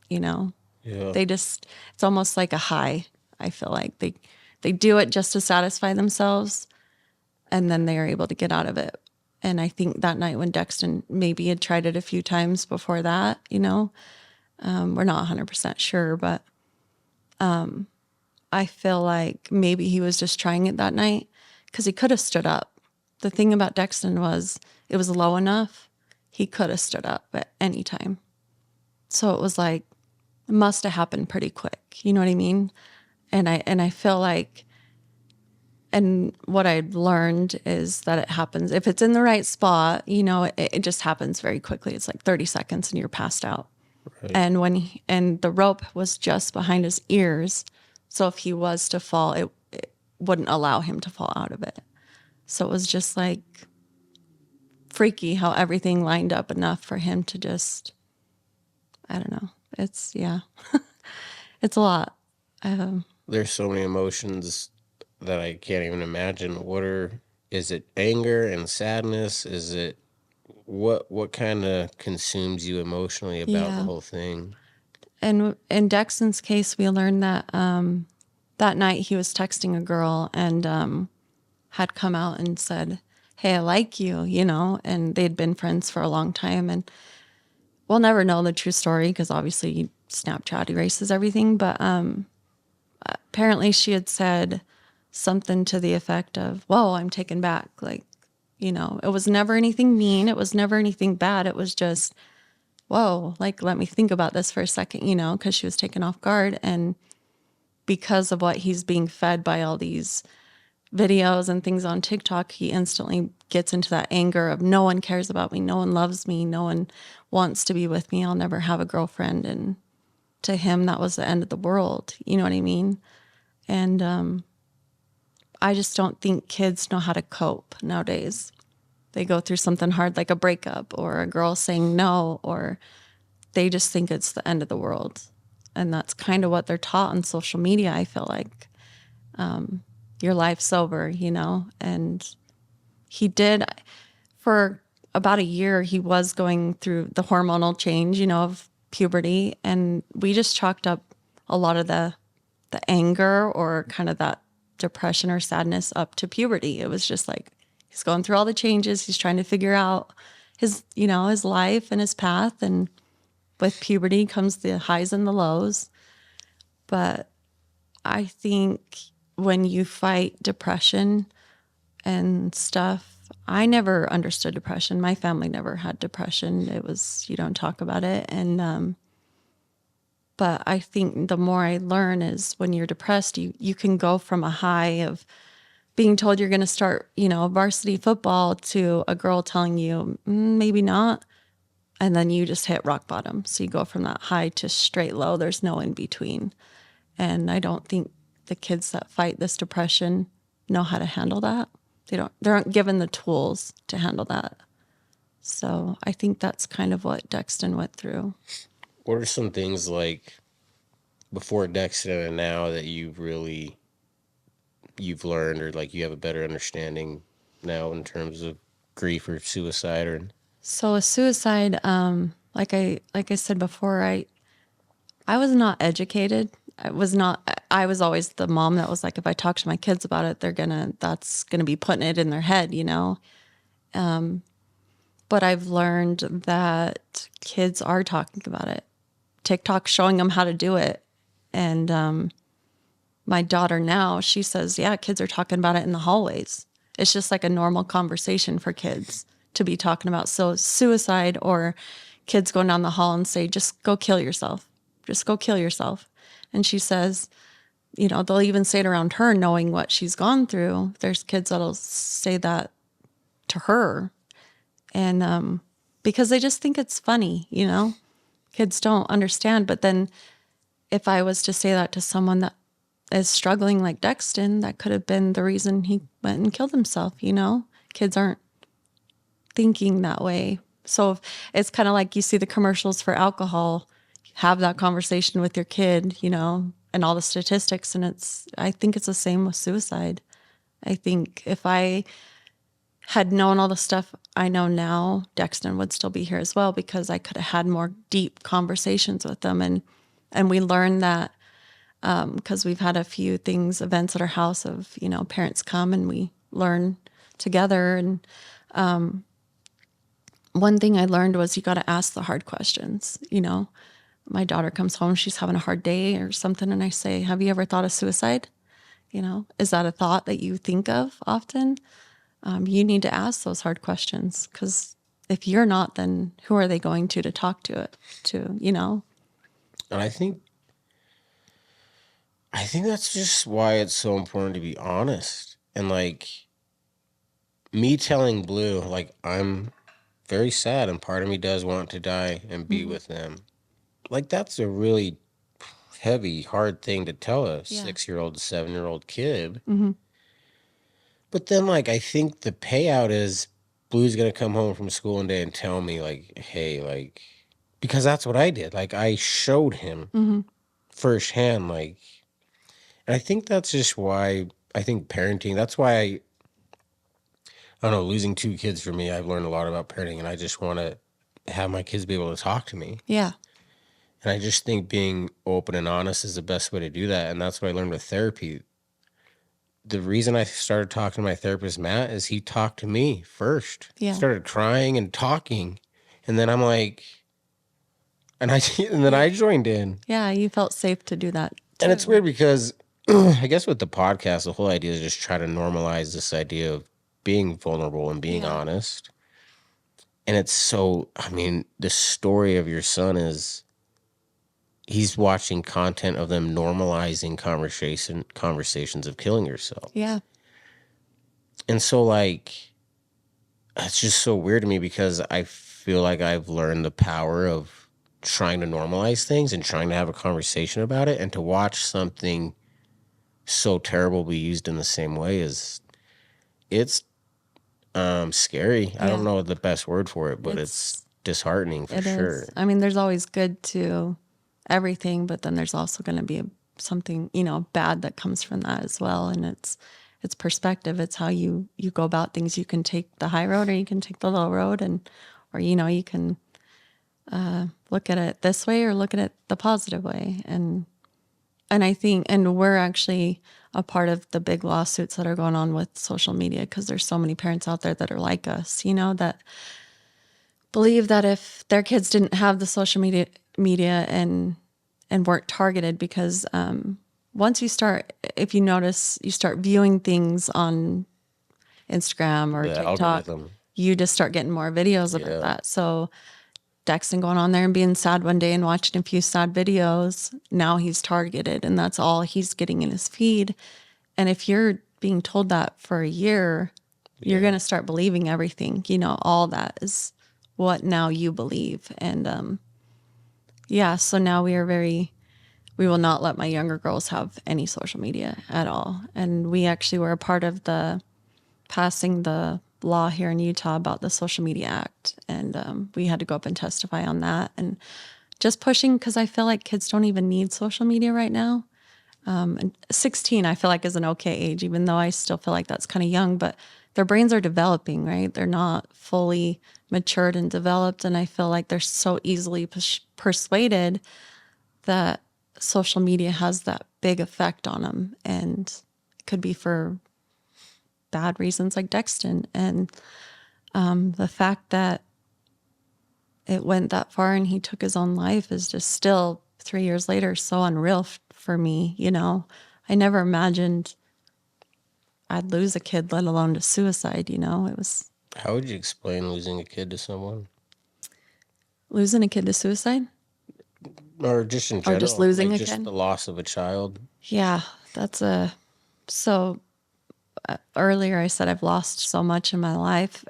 Yeah. it's almost like a high. I feel like they do it just to satisfy themselves, and then they are able to get out of it. And I think that night when Dexton maybe had tried it a few times before that, we're not 100% sure, but I feel like maybe he was just trying it that night because he could have stood up. The thing about Dexton was it was low enough. He could have stood up at any time. So it was like, it must have happened pretty quick. You know what I mean? And I feel like, and what I've learned is that it happens, if it's in the right spot, it just happens very quickly. It's like 30 seconds and you're passed out. Right. And the rope was just behind his ears. So if he was to fall, it wouldn't allow him to fall out of it. So it was just like freaky how everything lined up enough for him to just, I don't know. It's, yeah, it's a lot. There's so many emotions that I can't even imagine. Is it anger and sadness? Is it, what kind of consumes you emotionally about the whole thing? And in Dexton's case, we learned that that night he was texting a girl and had come out and said, hey, I like you, and they'd been friends for a long time. And we'll never know the true story because obviously Snapchat erases everything. But apparently she had said something to the effect of, whoa, I'm taken back. Like, it was never anything mean. It was never anything bad. It was just, whoa, like, let me think about this for a second, because she was taken off guard. And because of what he's being fed by all these videos and things on TikTok, he instantly gets into that anger of no one cares about me. No one loves me. No one wants to be with me. I'll never have a girlfriend. And to him, that was the end of the world. You know what I mean? And I just don't think kids know how to cope nowadays. They go through something hard like a breakup or a girl saying no, or they just think it's the end of the world. And that's kind of what they're taught on social media, I feel like. Your life's over, And he did, for about a year, he was going through the hormonal change, of puberty. And we just chalked up a lot of the anger or kind of that depression or sadness up to puberty. It was just like, he's going through all the changes. He's trying to figure out his life and his path. And with puberty comes the highs and the lows. But I think when you fight depression and stuff, I never understood depression. My family never had depression. It was, you don't talk about it. And, but I think the more I learn is when you're depressed, you can go from a high of being told you're going to start, varsity football to a girl telling you, maybe not. And then you just hit rock bottom. So you go from that high to straight low. There's no in between. And I don't think the kids that fight this depression know how to handle that. They aren't given the tools to handle that. So I think that's kind of what Dexton went through. What are some things like before Dexton and now that you've learned, or like you have a better understanding now in terms of grief or suicide? Or so a suicide, like I said before, I was not educated. I was always the mom that was like, if I talk to my kids about it, that's gonna be putting it in their head, But I've learned that kids are talking about it. TikTok's showing them how to do it. And my daughter now, she says, yeah, kids are talking about it in the hallways. It's just like a normal conversation for kids to be talking about. So suicide, or kids going down the hall and say, just go kill yourself. Just go kill yourself. And she says, they'll even say it around her, knowing what she's gone through. There's kids that'll say that to her. And because they just think it's funny, Kids don't understand. But then if I was to say that to someone that is struggling like Dexton, that could have been the reason he went and killed himself. Kids aren't thinking that way. So it's kind of like you see the commercials for alcohol, have that conversation with your kid, and all the statistics. And I think it's the same with suicide. I think if I had known all the stuff I know now, Dexton would still be here as well, because I could have had more deep conversations with them. And we learned that because we've had a few events at our house of, parents come and we learn together. And one thing I learned was you got to ask the hard questions. My daughter comes home, she's having a hard day or something. And I say, have you ever thought of suicide? Is that a thought that you think of often? You need to ask those hard questions, because if you're not, then who are they going to talk to it to, And I think that's just why it's so important to be honest. And like me telling Blue, like, I'm very sad and part of me does want to die and be with them. Like, that's a really heavy, hard thing to tell a 6-year-old, 7-year-old kid. But then, like, I think the payout is Blue's going to come home from school one day and tell me, like, hey, like, because that's what I did. Like, I showed him firsthand, like, and I think that's just why I think parenting, that's why I don't know, losing 2 kids for me, I've learned a lot about parenting, and I just want to have my kids be able to talk to me. Yeah. And I just think being open and honest is the best way to do that. And that's what I learned with therapy. The reason I started talking to my therapist, Matt, is he talked to me first. Yeah. Started crying and talking. And then I'm like, and then I joined in. Yeah, you felt safe to do that too. And it's weird because I guess with the podcast, the whole idea is just try to normalize this idea of being vulnerable and being honest. And it's so, I mean, the story of your son is he's watching content of them normalizing conversations of killing yourself. Yeah. And so, like, it's just so weird to me because I feel like I've learned the power of trying to normalize things and trying to have a conversation about it, and to watch something so terrible be used in the same way it's scary. I don't know the best word for it, but it's disheartening for sure. I mean, there's always good to everything, but then there's also going to be something, bad that comes from that as well. And it's perspective. It's how you go about things. You can take the high road or you can take the low road, or you can look at it this way or look at it the positive way. And I think, and we're actually a part of the big lawsuits that are going on with social media, because there's so many parents out there that are like us, that believe that if their kids didn't have the social media and weren't targeted, because once you start, if you notice, you start viewing things on Instagram or TikTok, algorithm. You just start getting more videos about that. So Dexton going on there and being sad one day and watching a few sad videos, now he's targeted, and that's all he's getting in his feed. And if you're being told that for a year, you're going to start believing everything. All that is what now you believe. And so now we will not let my younger girls have any social media at all. And we actually were a part of the passing the law here in Utah about the Social Media Act. And we had to go up and testify on that, and just pushing, because I feel like kids don't even need social media right now. And 16, I feel like, is an okay age, even though I still feel like that's kind of young, but their brains are developing, right? They're not fully matured and developed. And I feel like they're so easily persuaded that social media has that big effect on them, and it could be for bad reasons like Dexton. And the fact that it went that far and he took his own life is just still 3 years later so unreal for me. I never imagined I'd lose a kid, let alone to suicide. It was. How would you explain losing a kid to someone? Losing a kid to suicide? Or just in general. Or just losing like a just kid? The loss of a child. Yeah, so earlier I said I've lost so much in my life,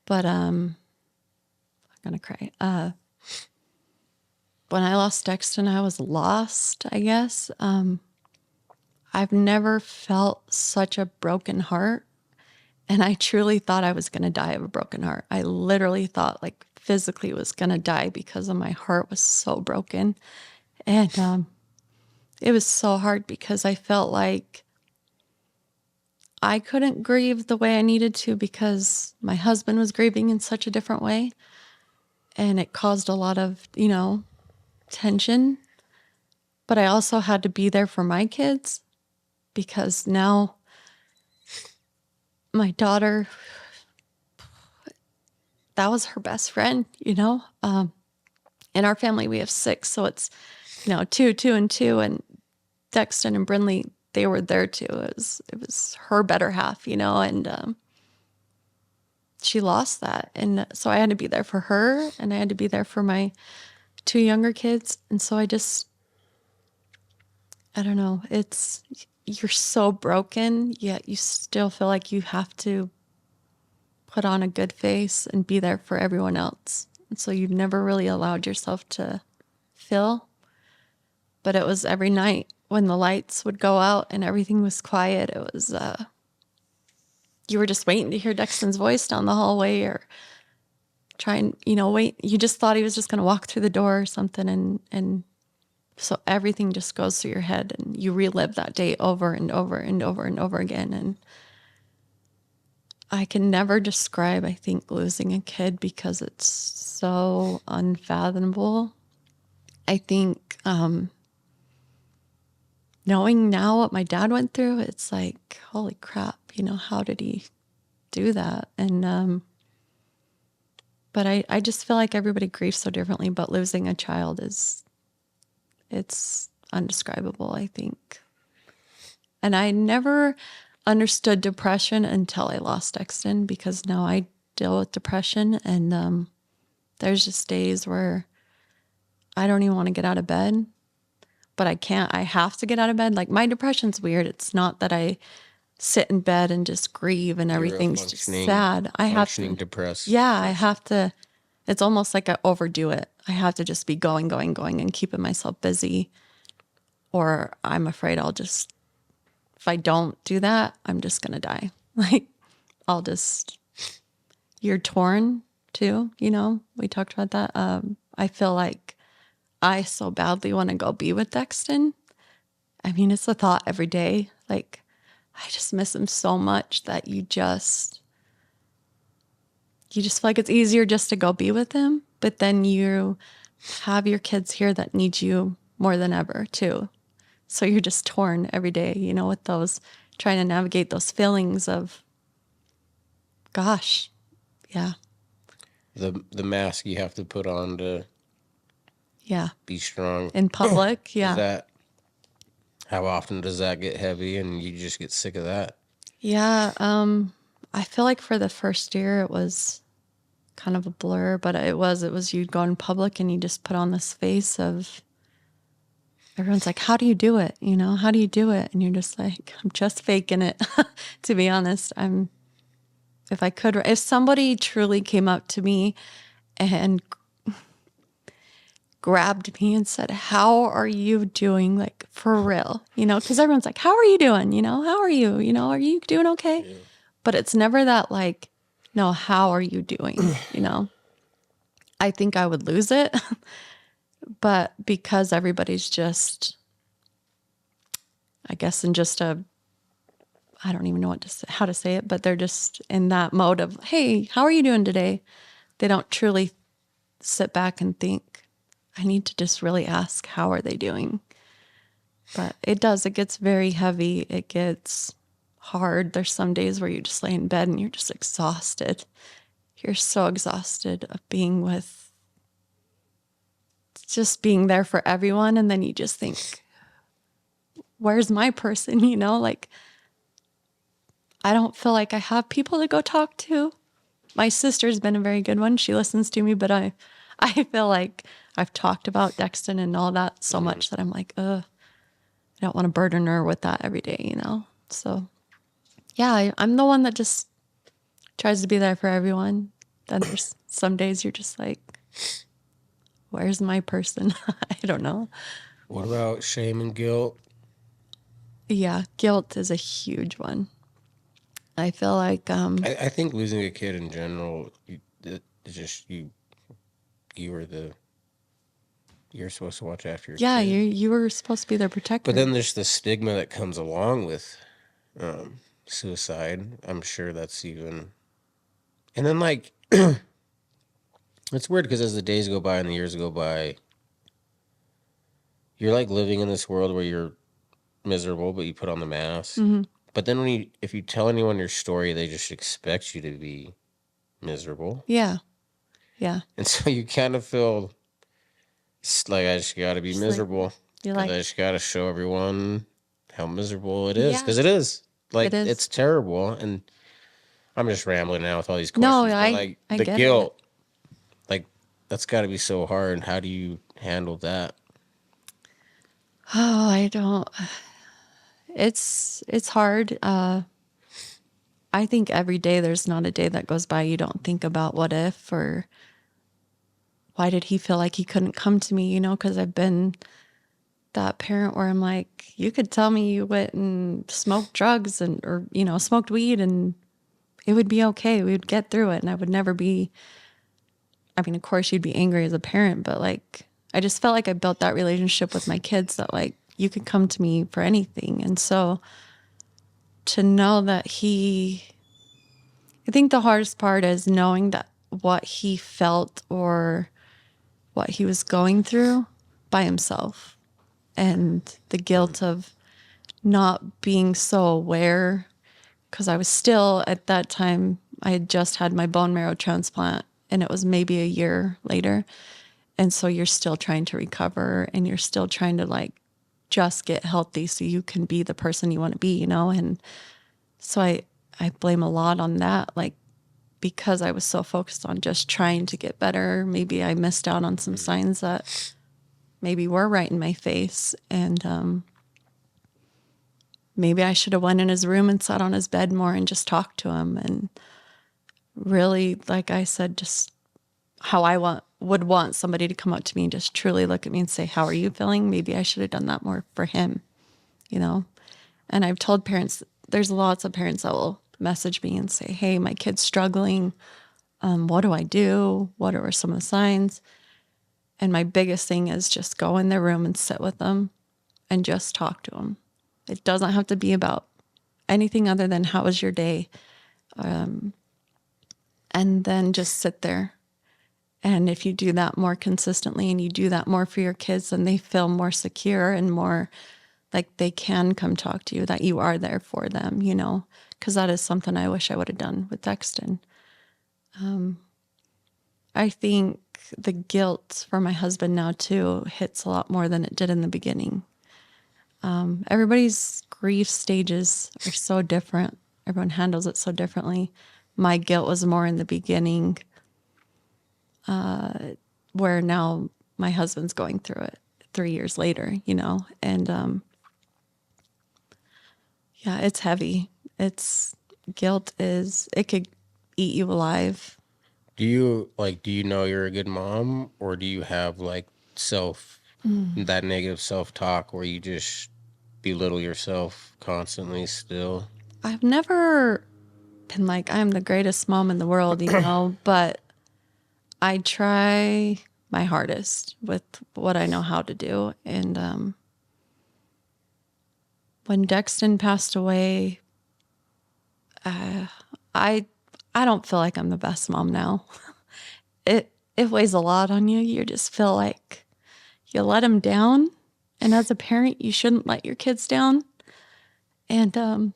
but I'm gonna cry. when I lost Dexton, I was lost, I guess. I've never felt such a broken heart. And I truly thought I was going to die of a broken heart. I literally thought like physically was going to die because of my heart was so broken. And it was so hard because I felt like I couldn't grieve the way I needed to because my husband was grieving in such a different way. And it caused a lot of, tension. But I also had to be there for my kids because now my daughter, that was her best friend, In our family, we have 6. So it's, 2, 2, and 2. And Dexton and Brittney, they were there too. It was her better half, and she lost that. And so I had to be there for her and I had to be there for my 2 younger kids. And so I don't know, you're so broken, yet you still feel like you have to put on a good face and be there for everyone else. And so you've never really allowed yourself to feel. But it was every night when the lights would go out and everything was quiet. It was, you were just waiting to hear Dexton's voice down the hallway or trying, wait. You just thought he was just going to walk through the door or something. And so everything just goes through your head and you relive that day over and over and over and over again. And I can never describe, I think, losing a kid because it's so unfathomable. I think knowing now what my dad went through, it's like, holy crap, how did he do that? And but I just feel like everybody grieves so differently, but losing a child it's undescribable, I think. And I never understood depression until I lost Dexton because now I deal with depression and there's just days where I don't even want to get out of bed, but I can't. I have to get out of bed. Like my depression's weird. It's not that I sit in bed and just grieve and everything's just sad. I have to depressed. Yeah, I have to. It's almost like I overdo it. I have to just be going and keeping myself busy. Or I'm afraid if I don't do that, I'm just going to die. Like you're torn too, we talked about that. I feel like I so badly want to go be with Dexton. I mean, it's a thought every day. Like, I just miss him so much that you just feel like it's easier just to go be with him. But then you have your kids here that need you more than ever too. So you're just torn every day, with those, trying to navigate those feelings of, gosh, yeah. The mask you have to put on to be strong. In public, yeah. How often does that get heavy and you just get sick of that? Yeah, I feel like for the first year it was kind of a blur, but it was you'd go in public and you just put on this face of, everyone's like, how do you do it? How do you do it? And you're just like, I'm just faking it. To be honest, if somebody truly came up to me and grabbed me and said, how are you doing? Like for real, because everyone's like, how are you doing? How are you? Are you doing okay? Yeah. But it's never that like, no, how are you doing? I think I would lose it. But because everybody's just, I guess, in just I don't even know how to say it, but they're just in that mode of, hey, how are you doing today? They don't truly sit back and think, I need to just really ask, how are they doing? But it gets very heavy. It gets hard. There's some days where you just lay in bed and you're just exhausted. You're so exhausted of being there for everyone. And then you just think, where's my person? Like, I don't feel like I have people to go talk to. My sister's been a very good one. She listens to me, but I feel like I've talked about Dexton and all that so much that I'm like, I don't want to burden her with that every day, So, yeah, I'm the one that just tries to be there for everyone. Then there's some days you're just like, where's my person? I don't know. What about shame and guilt? Yeah, guilt is a huge one. I feel like I think losing a kid in general, it's just you were you're supposed to watch after your yeah, kid. you were supposed to be their But protector. then there's the stigma that comes along with suicide. I'm sure that's even. And then, like, it's weird because as the days go by and the years go by, you're like living in this world where you're miserable, but you put on the mask. Mm-hmm. But then if you tell anyone your story, they just expect you to be miserable. Yeah. Yeah. And so you kind of feel like I just got to be Just like, miserable. you're Because like, I just got to show everyone how miserable it is. Because yeah, it is. Like, it is. it's terrible. And I'm just rambling now with all these No, questions. But, like, I the get guilt, like, that's got to be so hard. How do you handle that? Oh, I don't. It's hard. I think every day there's not a day that goes by you don't think about what if or why did he feel like he couldn't come to me, because I've been that parent where I'm like, you could tell me you went and smoked drugs or smoked weed and it would be okay. We would get through it and I would never be, I mean, of course you'd be angry as a parent, but like, I just felt like I built that relationship with my kids that like, you could come to me for anything. And so to know that I think the hardest part is knowing that what he felt or what he was going through by himself and the guilt of not being so aware because I was still at that time, I had just had my bone marrow transplant and it was maybe a year later. And so you're still trying to recover and you're still trying to like just get healthy so you can be the person you want to be, And so I blame a lot on that. Like, because I was so focused on just trying to get better, maybe I missed out on some signs that maybe were right in my face. And maybe I should have went in his room and sat on his bed more and just talked to him. And really, like I said, just how I would want somebody to come up to me and just truly look at me and say, how are you feeling? Maybe I should have done that more for him. And I've told parents, there's lots of parents that will message me and say, hey, my kid's struggling. What do I do? What are some of the signs? And my biggest thing is just go in their room and sit with them and just talk to them. It doesn't have to be about anything other than how was your day? And then just sit there. And if you do that more consistently and you do that more for your kids, then they feel more secure and more like they can come talk to you, that you are there for them, because that is something I wish I would have done with Dexton. I think the guilt for my husband now too hits a lot more than it did in the beginning. Everybody's grief stages are so different. Everyone handles it so differently. My guilt was more in the beginning, where now my husband's going through it 3 years later, and yeah, it's heavy. It could eat you alive. Do you know you're a good mom, or do you have like that negative self-talk where you just belittle yourself constantly still? I've never been like, I'm the greatest mom in the world, but I try my hardest with what I know how to do. And when Dexton passed away, I don't feel like I'm the best mom now. It weighs a lot on you. You just feel like you let them down. And as a parent, you shouldn't let your kids down. And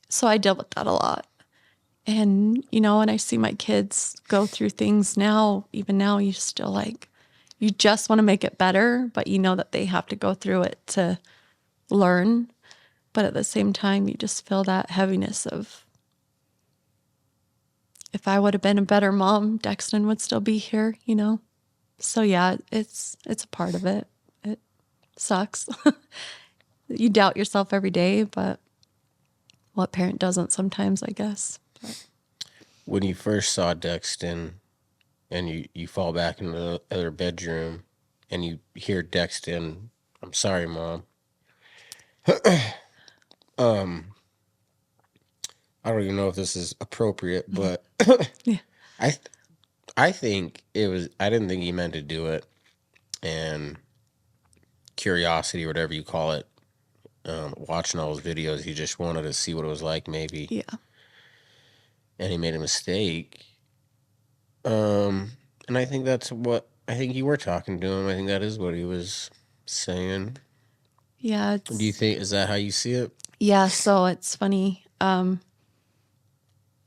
so I deal with that a lot. And, when I see my kids go through things now, even now, you still like, you just want to make it better, but you know that they have to go through it to learn. But at the same time, you just feel that heaviness of, if I would have been a better mom, Dexton would still be here, So yeah, it's a part of it. It sucks. You doubt yourself every day, but what parent doesn't sometimes, I guess. But When you first saw Dexton, and you fall back into the other bedroom, and you hear Dexton, "I'm sorry, Mom." um, I don't even know if this is appropriate, but Yeah. I I think it was. I didn't think he meant to do it, and curiosity or whatever you call it. Watching all those videos, he just wanted to see what it was like, maybe, Yeah. and he made a mistake. And I think that's what I think you were talking to him. I think that is what he was saying. Yeah. Do you think is that how you see it? Yeah. So it's funny.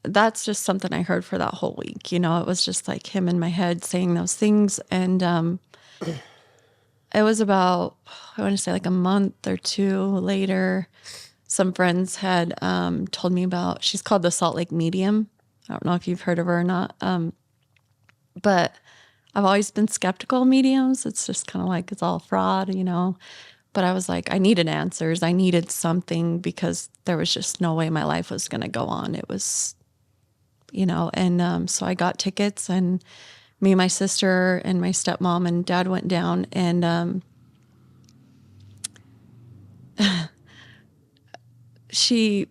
That's just something I heard for that whole week. You know, it was just like him in my head saying those things. And it was about, I want to say like a month or two later, some friends had told me about, she's called the Salt Lake Medium. I don't know if you've heard of her or not. But I've always been skeptical of mediums. It's just kind of like it's all fraud, you know. But I was like, I needed answers. I needed something because there was just no way my life was going to go on. It was, you know, and so I got tickets, and me, my sister, and my stepmom and dad went down, and she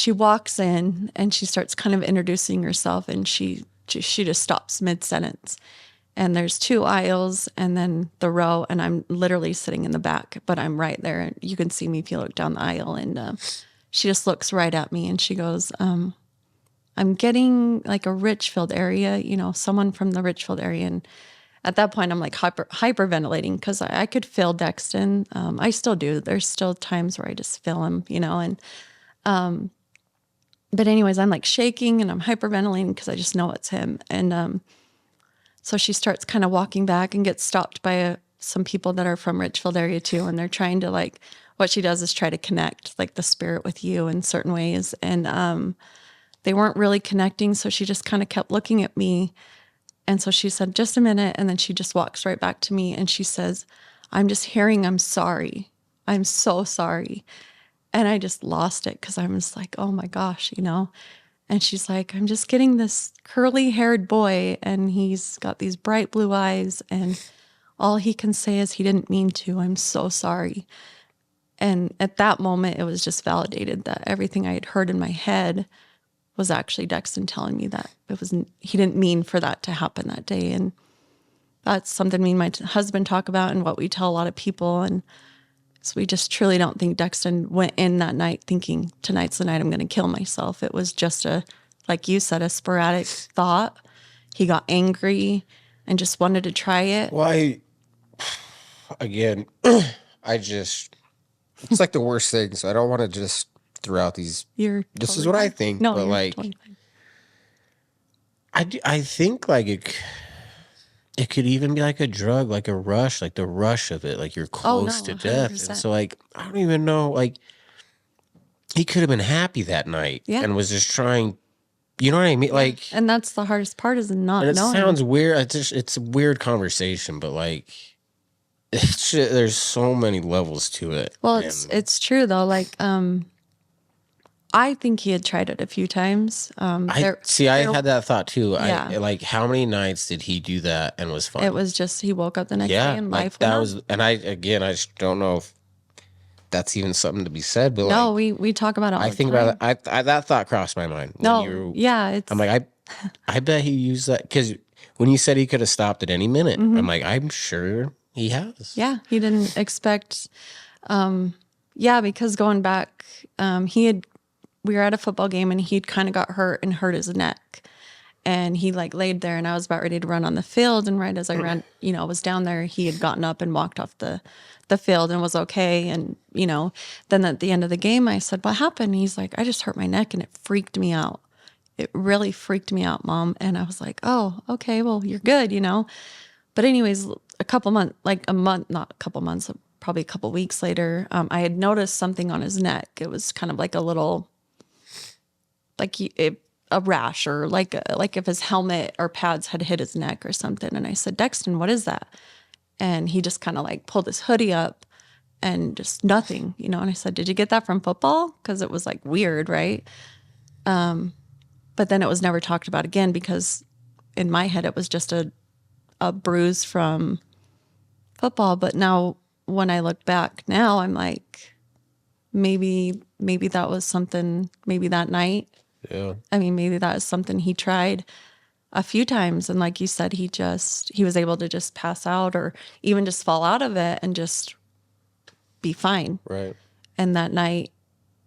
walks in and she starts kind of introducing herself, and she just stops mid sentence. And there's two aisles and then the row, and I'm literally sitting in the back, but I'm right there. And you can see me if you look down the aisle. And she just looks right at me and she goes, I'm getting like a Richfield area, you know, someone from the Richfield area. And at that point, I'm like hyperventilating because I could feel Dexton. I still do. There's still times where I just feel him, you know. And but anyways, I'm like shaking and I'm hyperventilating because I just know it's him. And so she starts kind of walking back and gets stopped by some people that are from Richfield area too. And they're trying to like, what she does is try to connect like the spirit with you in certain ways. And they weren't really connecting. So she just kind of kept looking at me. And so she said, just a minute. And then she just walks right back to me and she says, I'm just hearing, I'm sorry. I'm so sorry. And I just lost it because I was like, oh my gosh, you know. And she's like, I'm just getting this curly haired boy and he's got these bright blue eyes and all he can say is he didn't mean to. I'm so sorry. And at that moment, it was just validated that everything I had heard in my head was actually Dexton telling me that he didn't mean for that to happen that day. And that's something me and my husband talk about and what we tell a lot of people. And so we just truly don't think Dexton went in that night thinking tonight's the night I'm going to kill myself. It was just like you said, a sporadic thought. He got angry and just wanted to try it. Well, again, it's like the worst thing. So I don't want to just throw out these. This is what I think. No, but like, totally I think like it could even be like a drug, like a rush, like the rush of it, like you're close to death. 100%. And so like, I don't even know, like he could have been happy that night and was just trying, you know what I mean? Yeah. Like, and that's the hardest part is not and it knowing. Sounds weird. It's a weird conversation, but like, there's so many levels to it. Well, it's true though. Like, I think he had tried it a few times. I had that thought too. Yeah. Like, how many nights did he do that and was fine? It was just he woke up the next day and life that was. And I just don't know if that's even something to be said. But no, like, we talk about it all the time. I think about it. That thought crossed my mind. I'm like, I bet he used that because when you said he could have stopped at any minute, I'm like, I'm sure he has. Yeah, he didn't expect. Because going back, we were at a football game and he'd kind of got hurt and hurt his neck. And he like laid there and I was about ready to run on the field. And right as I ran, was down there, he had gotten up and walked off the field and was okay. And, then at the end of the game, I said, what happened? And he's like, I just hurt my neck and it freaked me out. It really freaked me out, Mom. And I was like, oh, okay, well, you're good, But anyways, probably a couple weeks later, I had noticed something on his neck. It was kind of like a little, a rash or like if his helmet or pads had hit his neck or something. And I said, Dexton, what is that? And he just kind of like pulled his hoodie up and just nothing, And I said, did you get that from football? Because it was like weird, right? But then it was never talked about again because in my head, it was just a bruise from football. But now when I look back now, I'm like, maybe that was something, maybe that night. Yeah. I mean, maybe that was something he tried a few times. And like you said, he was able to just pass out or even just fall out of it and just be fine. Right. And that night,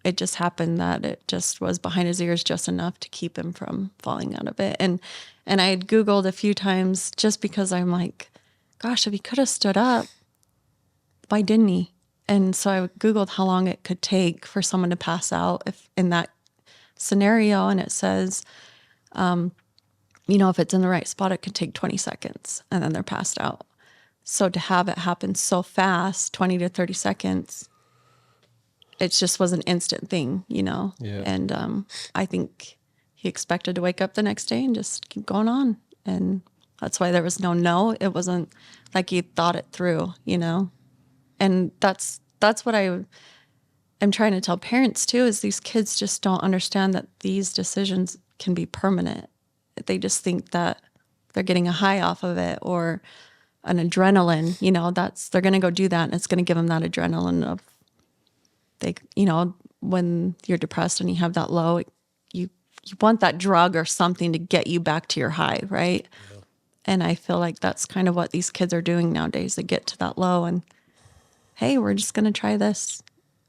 it just happened that it just was behind his ears just enough to keep him from falling out of it. And I had Googled a few times just because I'm like, gosh, if he could have stood up, why didn't he? And so I Googled how long it could take for someone to pass out if in that scenario. And it says, if it's in the right spot, it could take 20 seconds and then they're passed out. So to have it happen so fast, 20 to 30 seconds, it just was an instant thing, Yeah. And I think he expected to wake up the next day and just keep going on. And that's why there was no. It wasn't like he thought it through, And that's what I am trying to tell parents too, is these kids just don't understand that these decisions can be permanent. They just think that they're getting a high off of it or an adrenaline, they're going to go do that. And it's going to give them that adrenaline of when you're depressed and you have that low, you want that drug or something to get you back to your high. Right. Yeah. And I feel like that's kind of what these kids are doing nowadays. They get to that low and, hey, we're just going to try this.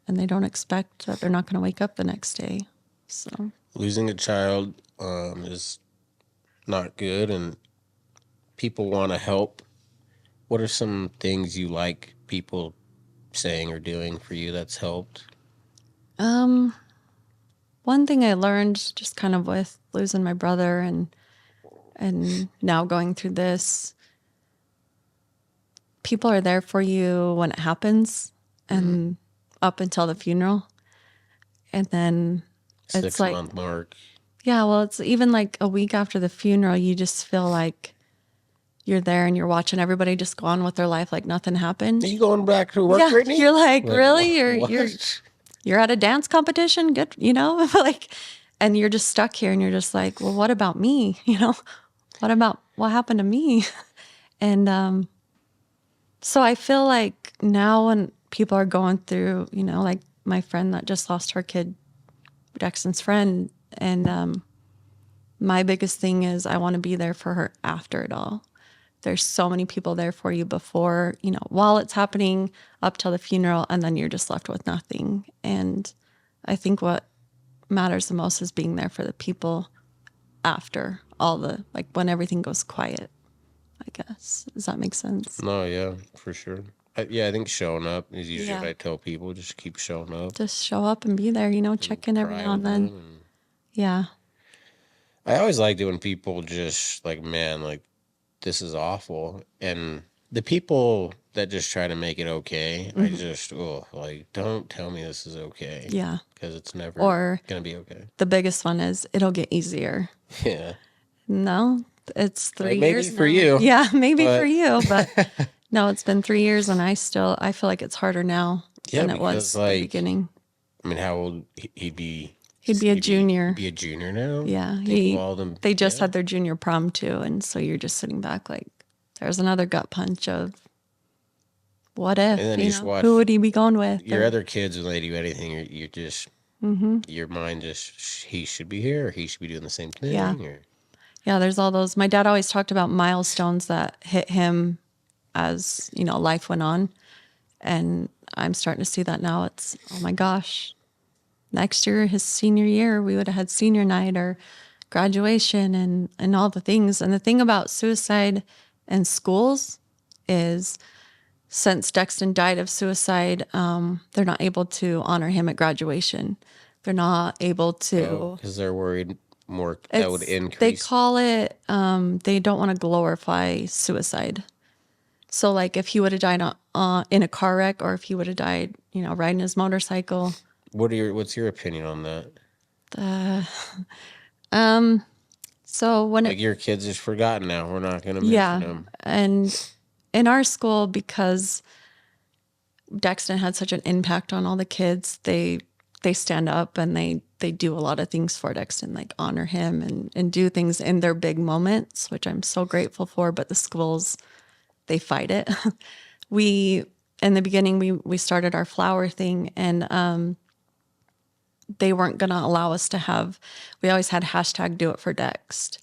And they don't expect that they're not going to wake up the next day. So Losing a child is not good, and people want to help. What are some things you like people saying or doing for you that's helped? One thing I learned just kind of with losing my brother and now going through this, people are there for you when it happens and up until the funeral. And then it's 6-month mark. Yeah, well, it's even like a week after the funeral, you just feel like you're there and you're watching everybody just go on with their life like nothing happened. Are you going back to work, Brittney? You're like really? You're at a dance competition? Good, and you're just stuck here and you're just like, well, what about me? What happened to me? And so I feel like now when people are going through, like my friend that just lost her kid, Jackson's friend, and my biggest thing is I want to be there for her after it all. There's so many people there for you before, while it's happening, up till the funeral, and then you're just left with nothing. And I think what matters the most is being there for the people after when everything goes quiet, I guess. Does that make sense? No, yeah, for sure. I think showing up is usually what I tell people. Just keep showing up. Just show up and be there, check in every now and then. Yeah. I always liked it when people just man, this is awful. And the people that just try to make it okay, I just, don't tell me this is okay. Yeah. Because it's never going to be okay. The biggest one is it'll get easier. Yeah. No, it's 3 maybe years for now. you. Yeah, maybe for you. But no, it's been 3 years and I feel like it's harder now than it was at the beginning. I mean, how old he'd be? He'd be a junior. He'd be a junior now? Yeah. They just had their junior prom too. And so you're just sitting back like, there's another gut punch of what if, and then you just watch who would he be going with? Your other kids, when they do anything, you're just, your mind just, he should be here or he should be doing the same thing. Yeah. Yeah, there's all those. My dad always talked about milestones that hit him as, life went on. And I'm starting to see that now. It's, oh my gosh, next year, his senior year, we would have had senior night or graduation and all the things. And the thing about suicide in schools is since Dexton died of suicide, they're not able to honor him at graduation. They're not able to. Because they're worried more that would increase. They call it, they don't want to glorify suicide. So like if he would have died in a car wreck or if he would have died, riding his motorcycle. What's your opinion on that? So when your kids is forgotten now, we're not going to mention them. And in our school, because Dexton had such an impact on all the kids, they they stand up and they do a lot of things for Dexton, like honor him and do things in their big moments, which I'm so grateful for. But the schools, they fight it. In the beginning, we started our flower thing, and they weren't going to allow us to have, we always had hashtag do it for Dext.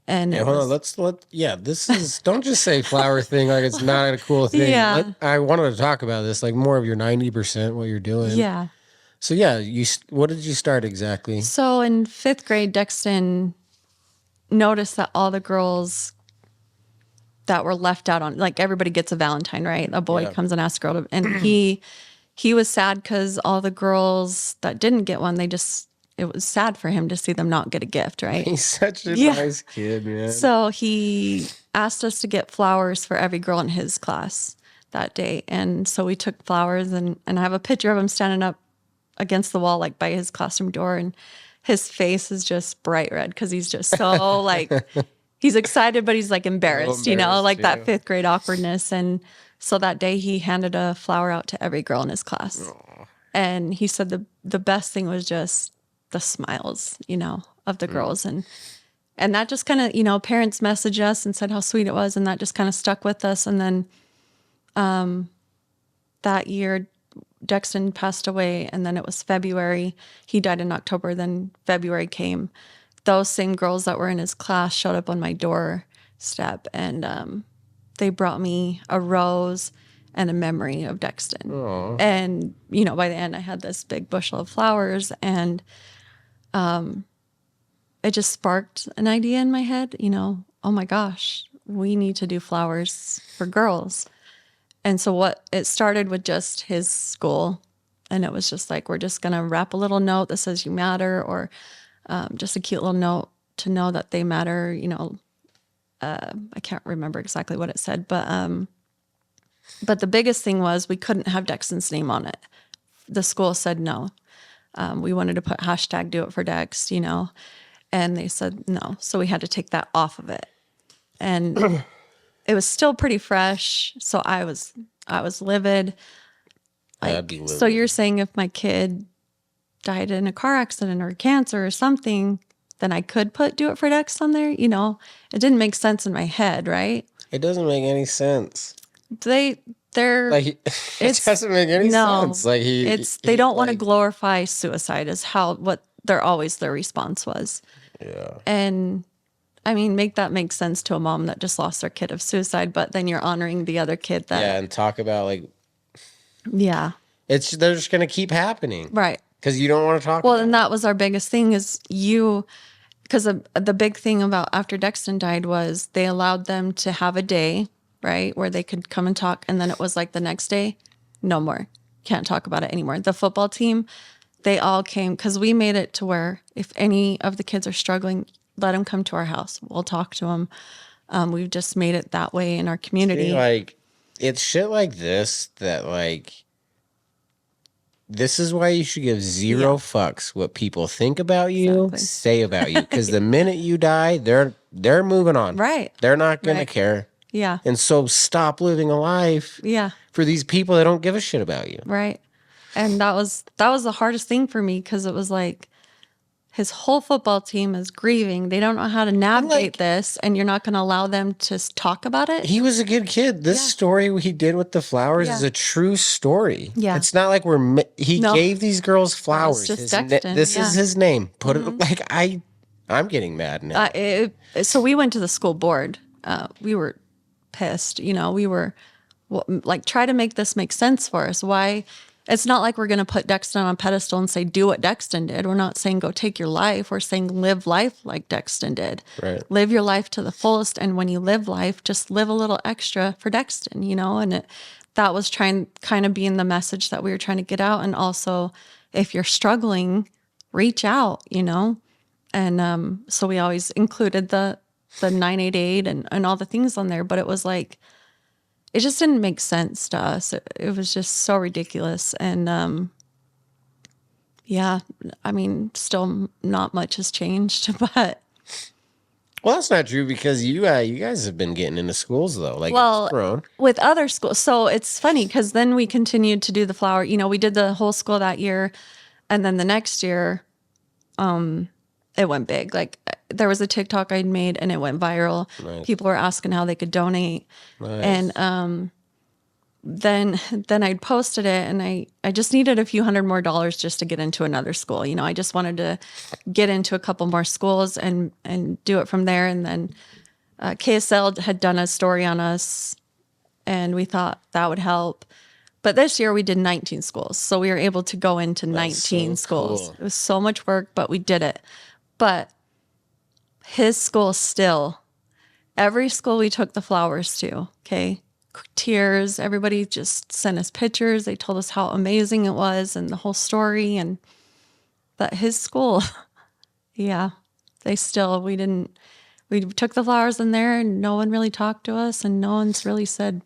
And Yeah, hold on. This is, don't just say flower thing like it's not a cool thing. Yeah. I wanted to talk about this, like more of your 90%, what you're doing. Yeah. So yeah, what did you start exactly? So in 5th grade, Dexton noticed that all the girls that were left out on, like everybody gets a Valentine, right? A boy comes and asks a girl to, and he was sad because all the girls that didn't get one, it was sad for him to see them not get a gift, right? He's such a nice kid, man. So he asked us to get flowers for every girl in his class that day. And so we took flowers, and I have a picture of him standing up against the wall, like by his classroom door. And his face is just bright red because he's just so like, he's excited, but he's like embarrassed, like that 5th grade awkwardness. And so that day he handed a flower out to every girl in his class. Aww. And he said the best thing was just the smiles, of the girls. And that just kind of, parents messaged us and said how sweet it was. And that just kind of stuck with us. And then that year, Dexton passed away, and then it was February. He died in October, then February came. Those same girls that were in his class showed up on my doorstep, and they brought me a rose and a memory of Dexton. Aww. And, by the end, I had this big bushel of flowers, and it just sparked an idea in my head, oh my gosh, we need to do flowers for girls. And so it started with just his school, and it was just like, we're just going to wrap a little note that says you matter, or just a cute little note to know that they matter. I can't remember exactly what it said, but the biggest thing was we couldn't have Dexton's name on it. The school said no. We wanted to put hashtag do it for Dex, and they said no. So we had to take that off of it. And it was still pretty fresh. So I was livid. I'd be livid. So you're saying if my kid died in a car accident or cancer or something, then I could put do it for Dex on there? It didn't make sense in my head, right? It doesn't make any sense. They're like it doesn't make any sense. Like they don't want to glorify suicide is what their response was. Yeah. And I mean, make that make sense to a mom that just lost their kid of suicide, but then you're honoring the other kid that. Yeah, and talk about like. Yeah. They're just gonna keep happening, right? Because you don't want to talk. Well, and that was our biggest thing is because the big thing about after Dexton died was they allowed them to have a day, right, where they could come and talk, and then it was like the next day, no more, can't talk about it anymore. The football team, they all came because we made it to where if any of the kids are struggling, let them come to our house. We'll talk to them. We've just made it that way in our community. See, like, it's shit like this that, like, this is why you should give zero fucks what people think about you, say about you. Because the minute you die, they're moving on. Right. They're not going to care. Yeah. And so stop living a life for these people that don't give a shit about you. Right. And that was the hardest thing for me because it was like, his whole football team is grieving. They don't know how to navigate this, and you're not going to allow them to talk about it. He was a good kid. This story he did with the flowers is a true story. Yeah. It's not like he gave these girls flowers. It's just Dexton. This is his name. Put it like I'm getting mad now. So we went to the school board. We were pissed. We were like, try to make this make sense for us. Why? It's not like we're going to put Dexton on a pedestal and say, do what Dexton did. We're not saying go take your life. We're saying live life like Dexton did. Right. Live your life to the fullest. And when you live life, just live a little extra for Dexton, and that was kind of being the message that we were trying to get out. And also, if you're struggling, reach out, And so we always included the 988 and all the things on there. But it was like, it just didn't make sense to us. It was just so ridiculous. And I mean, still not much has changed, but. Well, that's not true because you guys have been getting into schools though. Like, well, it's grown. With other schools. So it's funny because then we continued to do the flower. We did the whole school that year. And then the next year, it went big. Like there was a TikTok I'd made and it went viral. Nice. People were asking how they could donate. Nice. And then I'd posted it and I just needed a few $100 more just to get into another school. You know, I just wanted to get into a couple more schools and do it from there. And then KSL had done a story on us and we thought that would help. But this year we did 19 schools. So we were able to go into 19 schools. Cool. It was so much work, but we did it. But his school still, every school we took the flowers to, okay, tears, everybody just sent us pictures. They told us how amazing it was and the whole story. And that his school, yeah, we took the flowers in there and no one really talked to us and no one's really said.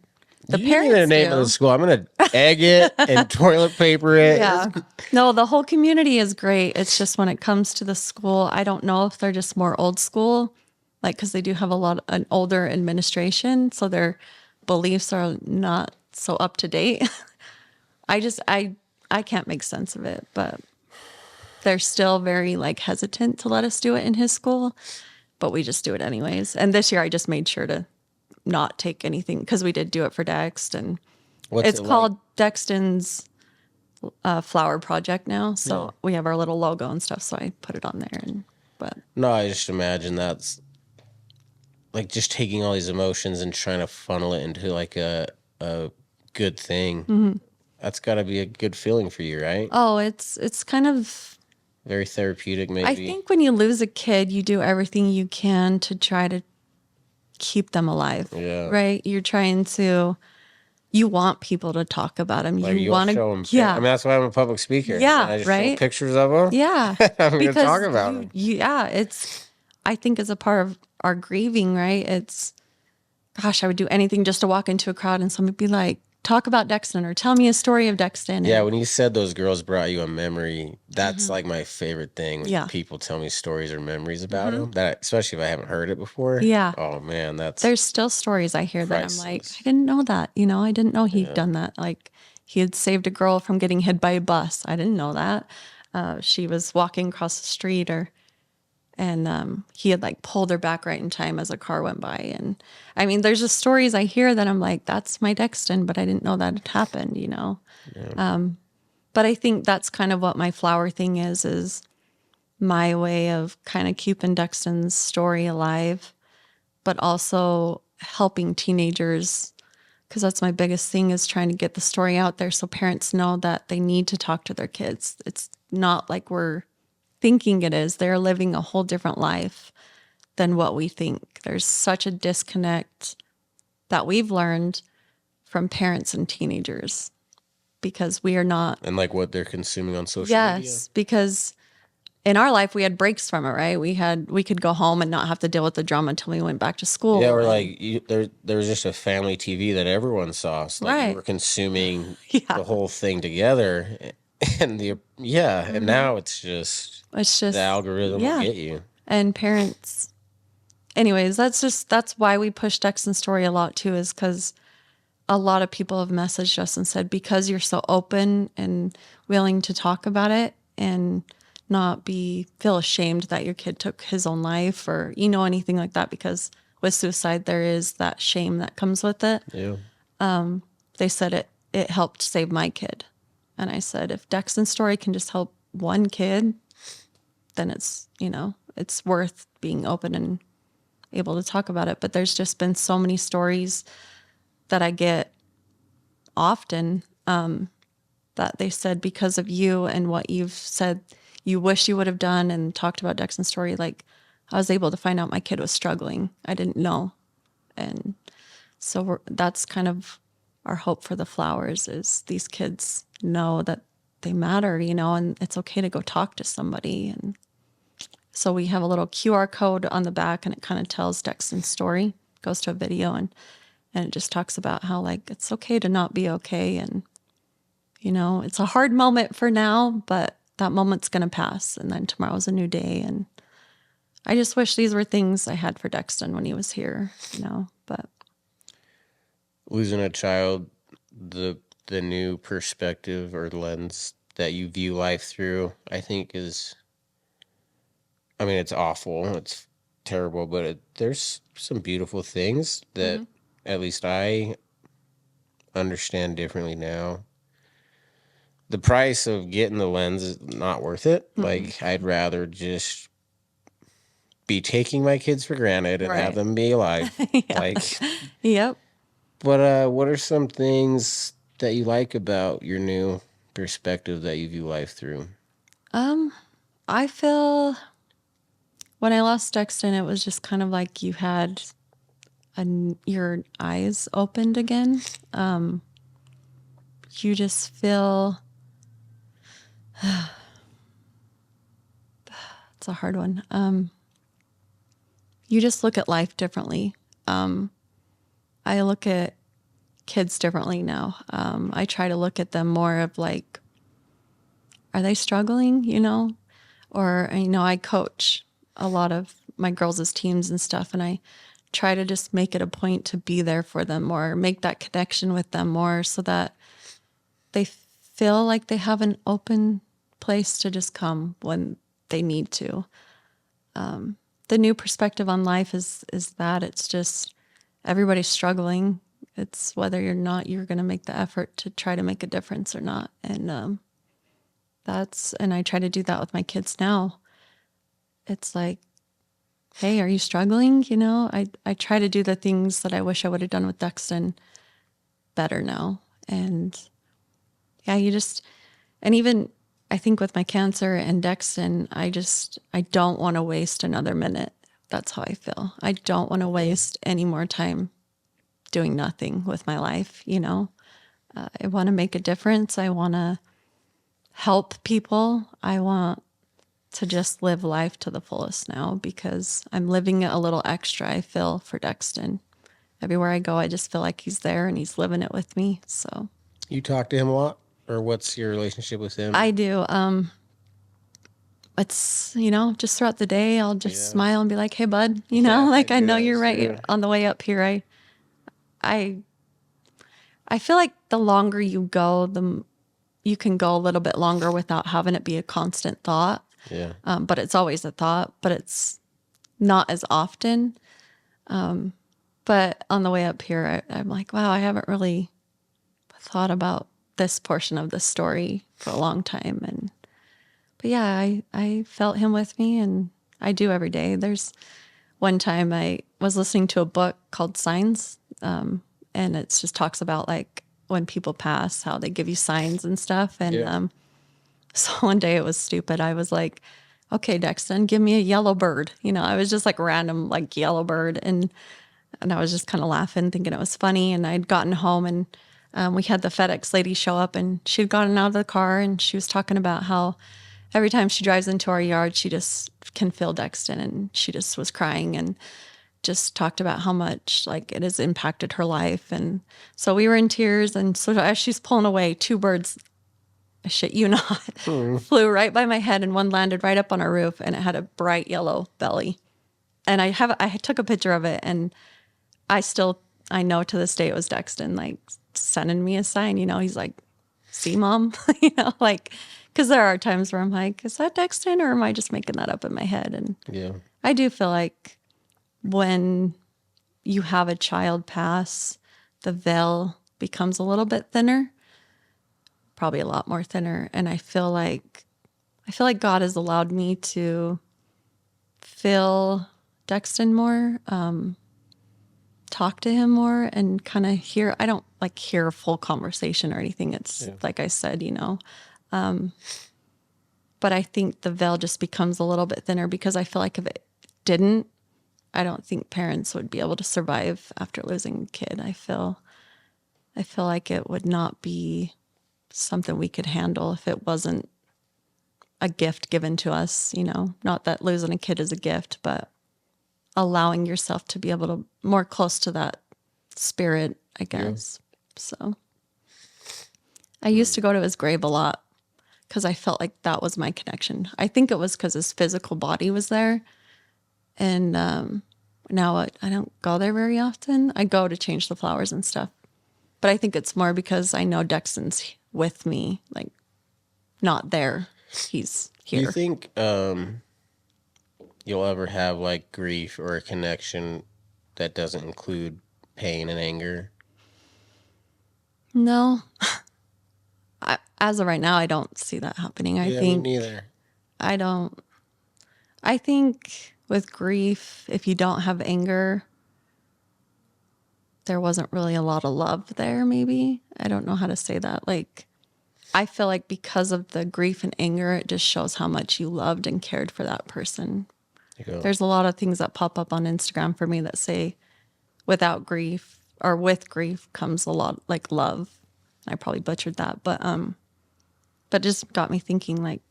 The You parents need the name of the school. I'm going to egg it and toilet paper it. Yeah. No, the whole community is great. It's just when it comes to the school, I don't know if they're just more old school, like, because they do have an older administration. So their beliefs are not so up to date. I can't make sense of it, but they're still very like hesitant to let us do it in his school, but we just do it anyways. And this year I just made sure to not take anything because we did do it for Dext, and it's called Dexton's flower project now. So we have our little logo and stuff. So I put it on there. But no, I just imagine that's like just taking all these emotions and trying to funnel it into like a good thing. Mm-hmm. That's got to be a good feeling for you, right? Oh, it's kind of very therapeutic. Maybe I think when you lose a kid, you do everything you can to try to keep them alive. Yeah. Right? You want people to talk about them. Like you want to show them. Yeah. I mean, that's why I'm a public speaker. Yeah, I just right? show pictures of them. Yeah. I'm going to talk about them. Yeah, I think it's a part of our grieving, right? Gosh, I would do anything just to walk into a crowd and somebody be like, talk about Dexton or tell me a story of Dexton. Yeah, when you said those girls brought you a memory, that's like my favorite thing. When Yeah. people tell me stories or memories about them, that especially if I haven't heard it before. Yeah. Oh man, there's still stories I hear priceless. That I'm like, I didn't know that. You know, I didn't know he'd done that. Like he had saved a girl from getting hit by a bus. I didn't know that. She was walking across the street and he had like pulled her back right in time as a car went by. And I mean, there's just stories I hear that I'm like, that's my Dexton, but I didn't know that had happened, you know? Yeah. But I think that's kind of what my flower thing is my way of kind of keeping Dexton's story alive, but also helping teenagers, because that's my biggest thing is trying to get the story out there so parents know that they need to talk to their kids. It's not like we're thinking it is. They're living a whole different life than what we think. There's such a disconnect that we've learned from parents and teenagers because we are not. And like what they're consuming on social media. Yes, because in our life we had breaks from it, right? We could go home and not have to deal with the drama until we went back to school. Yeah, or like there was just a family TV that everyone saw. So like Right. you were consuming the whole thing together. And and now it's just the algorithm will get you. And parents, anyways, that's why we push Dexton's story a lot too, is because a lot of people have messaged us and said, because you're so open and willing to talk about it and not feel ashamed that your kid took his own life or, you know, anything like that, because with suicide, there is that shame that comes with it. Yeah. They said it helped save my kid. And I said, if Dexton's story can just help one kid, then it's, you know, it's worth being open and able to talk about it. But there's just been so many stories that I get often that they said, because of you and what you've said, you wish you would have done and talked about Dexton's story. Like I was able to find out my kid was struggling. I didn't know. And so that's kind of our hope for the flowers, is these kids know that they matter, you know, and it's okay to go talk to somebody. And so we have a little QR code on the back and it kind of tells Dexton's story, goes to a video and it just talks about how like, it's okay to not be okay. And, you know, it's a hard moment for now, but that moment's going to pass. And then tomorrow's a new day. And I just wish these were things I had for Dexton when he was here, you know, but. Losing a child, the new perspective or lens that you view life through, I think it's awful. It's terrible, but there's some beautiful things that at least I understand differently now. The price of getting the lens is not worth it. Like, I'd rather just be taking my kids for granted and have them be alive. Yeah. Like, Yep. but what are some things that you like about your new perspective that you view life through? I feel when I lost Dexton, it was just kind of like you had your eyes opened again. You just feel it's a hard one. You just look at life differently. I look at kids differently now. I try to look at them more of like, are they struggling, Or, I coach a lot of my girls' teams and stuff, and I try to just make it a point to be there for them more, make that connection with them more so that they feel like they have an open place to just come when they need to. The new perspective on life is that it's just everybody's struggling. It's whether you're going to make the effort to try to make a difference or not. And and I try to do that with my kids now. It's like, hey, are you struggling? I try to do the things that I wish I would have done with Dexton better now. And yeah, and even I think with my cancer and Dexton, I don't want to waste another minute. That's how I feel. I don't want to waste any more time doing nothing with my life. I want to make a difference. I want to help people. I want to just live life to the fullest now because I'm living it a little extra, I feel, for Dexton. Everywhere I go, I just feel like he's there and he's living it with me. So You talk to him a lot? Or what's your relationship with him? I do. It's, just throughout the day, I'll just smile and be like, hey, bud, I know you're right on the way up here. I feel like the longer you go, you can go a little bit longer without having it be a constant thought. Yeah. But it's always a thought, but it's not as often. But on the way up here, I'm like, wow, I haven't really thought about this portion of the story for a long time. But yeah, I felt him with me, and I do every day. There's one time I was listening to a book called Signs, and it just talks about like when people pass, how they give you signs and stuff. And so one day it was stupid. I was like, okay, Dexton, give me a yellow bird. I was just like random, like yellow bird. And I was just kind of laughing, thinking it was funny. And I'd gotten home and we had the FedEx lady show up, and she'd gotten out of the car, and she was talking about how every time she drives into our yard, she just can feel Dexton, and she just was crying and just talked about how much like it has impacted her life. And so we were in tears. And so as she's pulling away, two birds, I shit you not, flew right by my head, and one landed right up on our roof, and it had a bright yellow belly. And I took a picture of it, and I know to this day it was Dexton, like sending me a sign, he's like, see, Mom, because there are times where I'm like, is that Dexton, or am I just making that up in my head? And Yeah. I do feel like when you have a child pass, the veil becomes a little bit thinner, probably a lot more thinner. And I feel like God has allowed me to feel Dexton more, talk to him more, and kind of I don't like hear a full conversation or anything. It's like I said, but I think the veil just becomes a little bit thinner because I feel like if it didn't, I don't think parents would be able to survive after losing a kid. I feel like it would not be something we could handle if it wasn't a gift given to us, not that losing a kid is a gift, but allowing yourself to be able to more close to that spirit, I guess. Yeah. So I used to go to his grave a lot because I felt like that was my connection. I think it was because his physical body was there. And now I don't go there very often. I go to change the flowers and stuff. But I think it's more because I know Dexton's with me, like, not there, he's Do you here. think you'll ever have like grief or a connection that doesn't include pain and anger? No. As of right now, I don't see that happening. I Yeah, me think neither. I don't. I think with grief, if you don't have anger, there wasn't really a lot of love there, maybe. I don't know how to say that. Like, I feel like because of the grief and anger, it just shows how much you loved and cared for that person. Yeah. There's a lot of things that pop up on Instagram for me that say, without grief or with grief comes a lot like love. I probably butchered that, but it just got me thinking, like,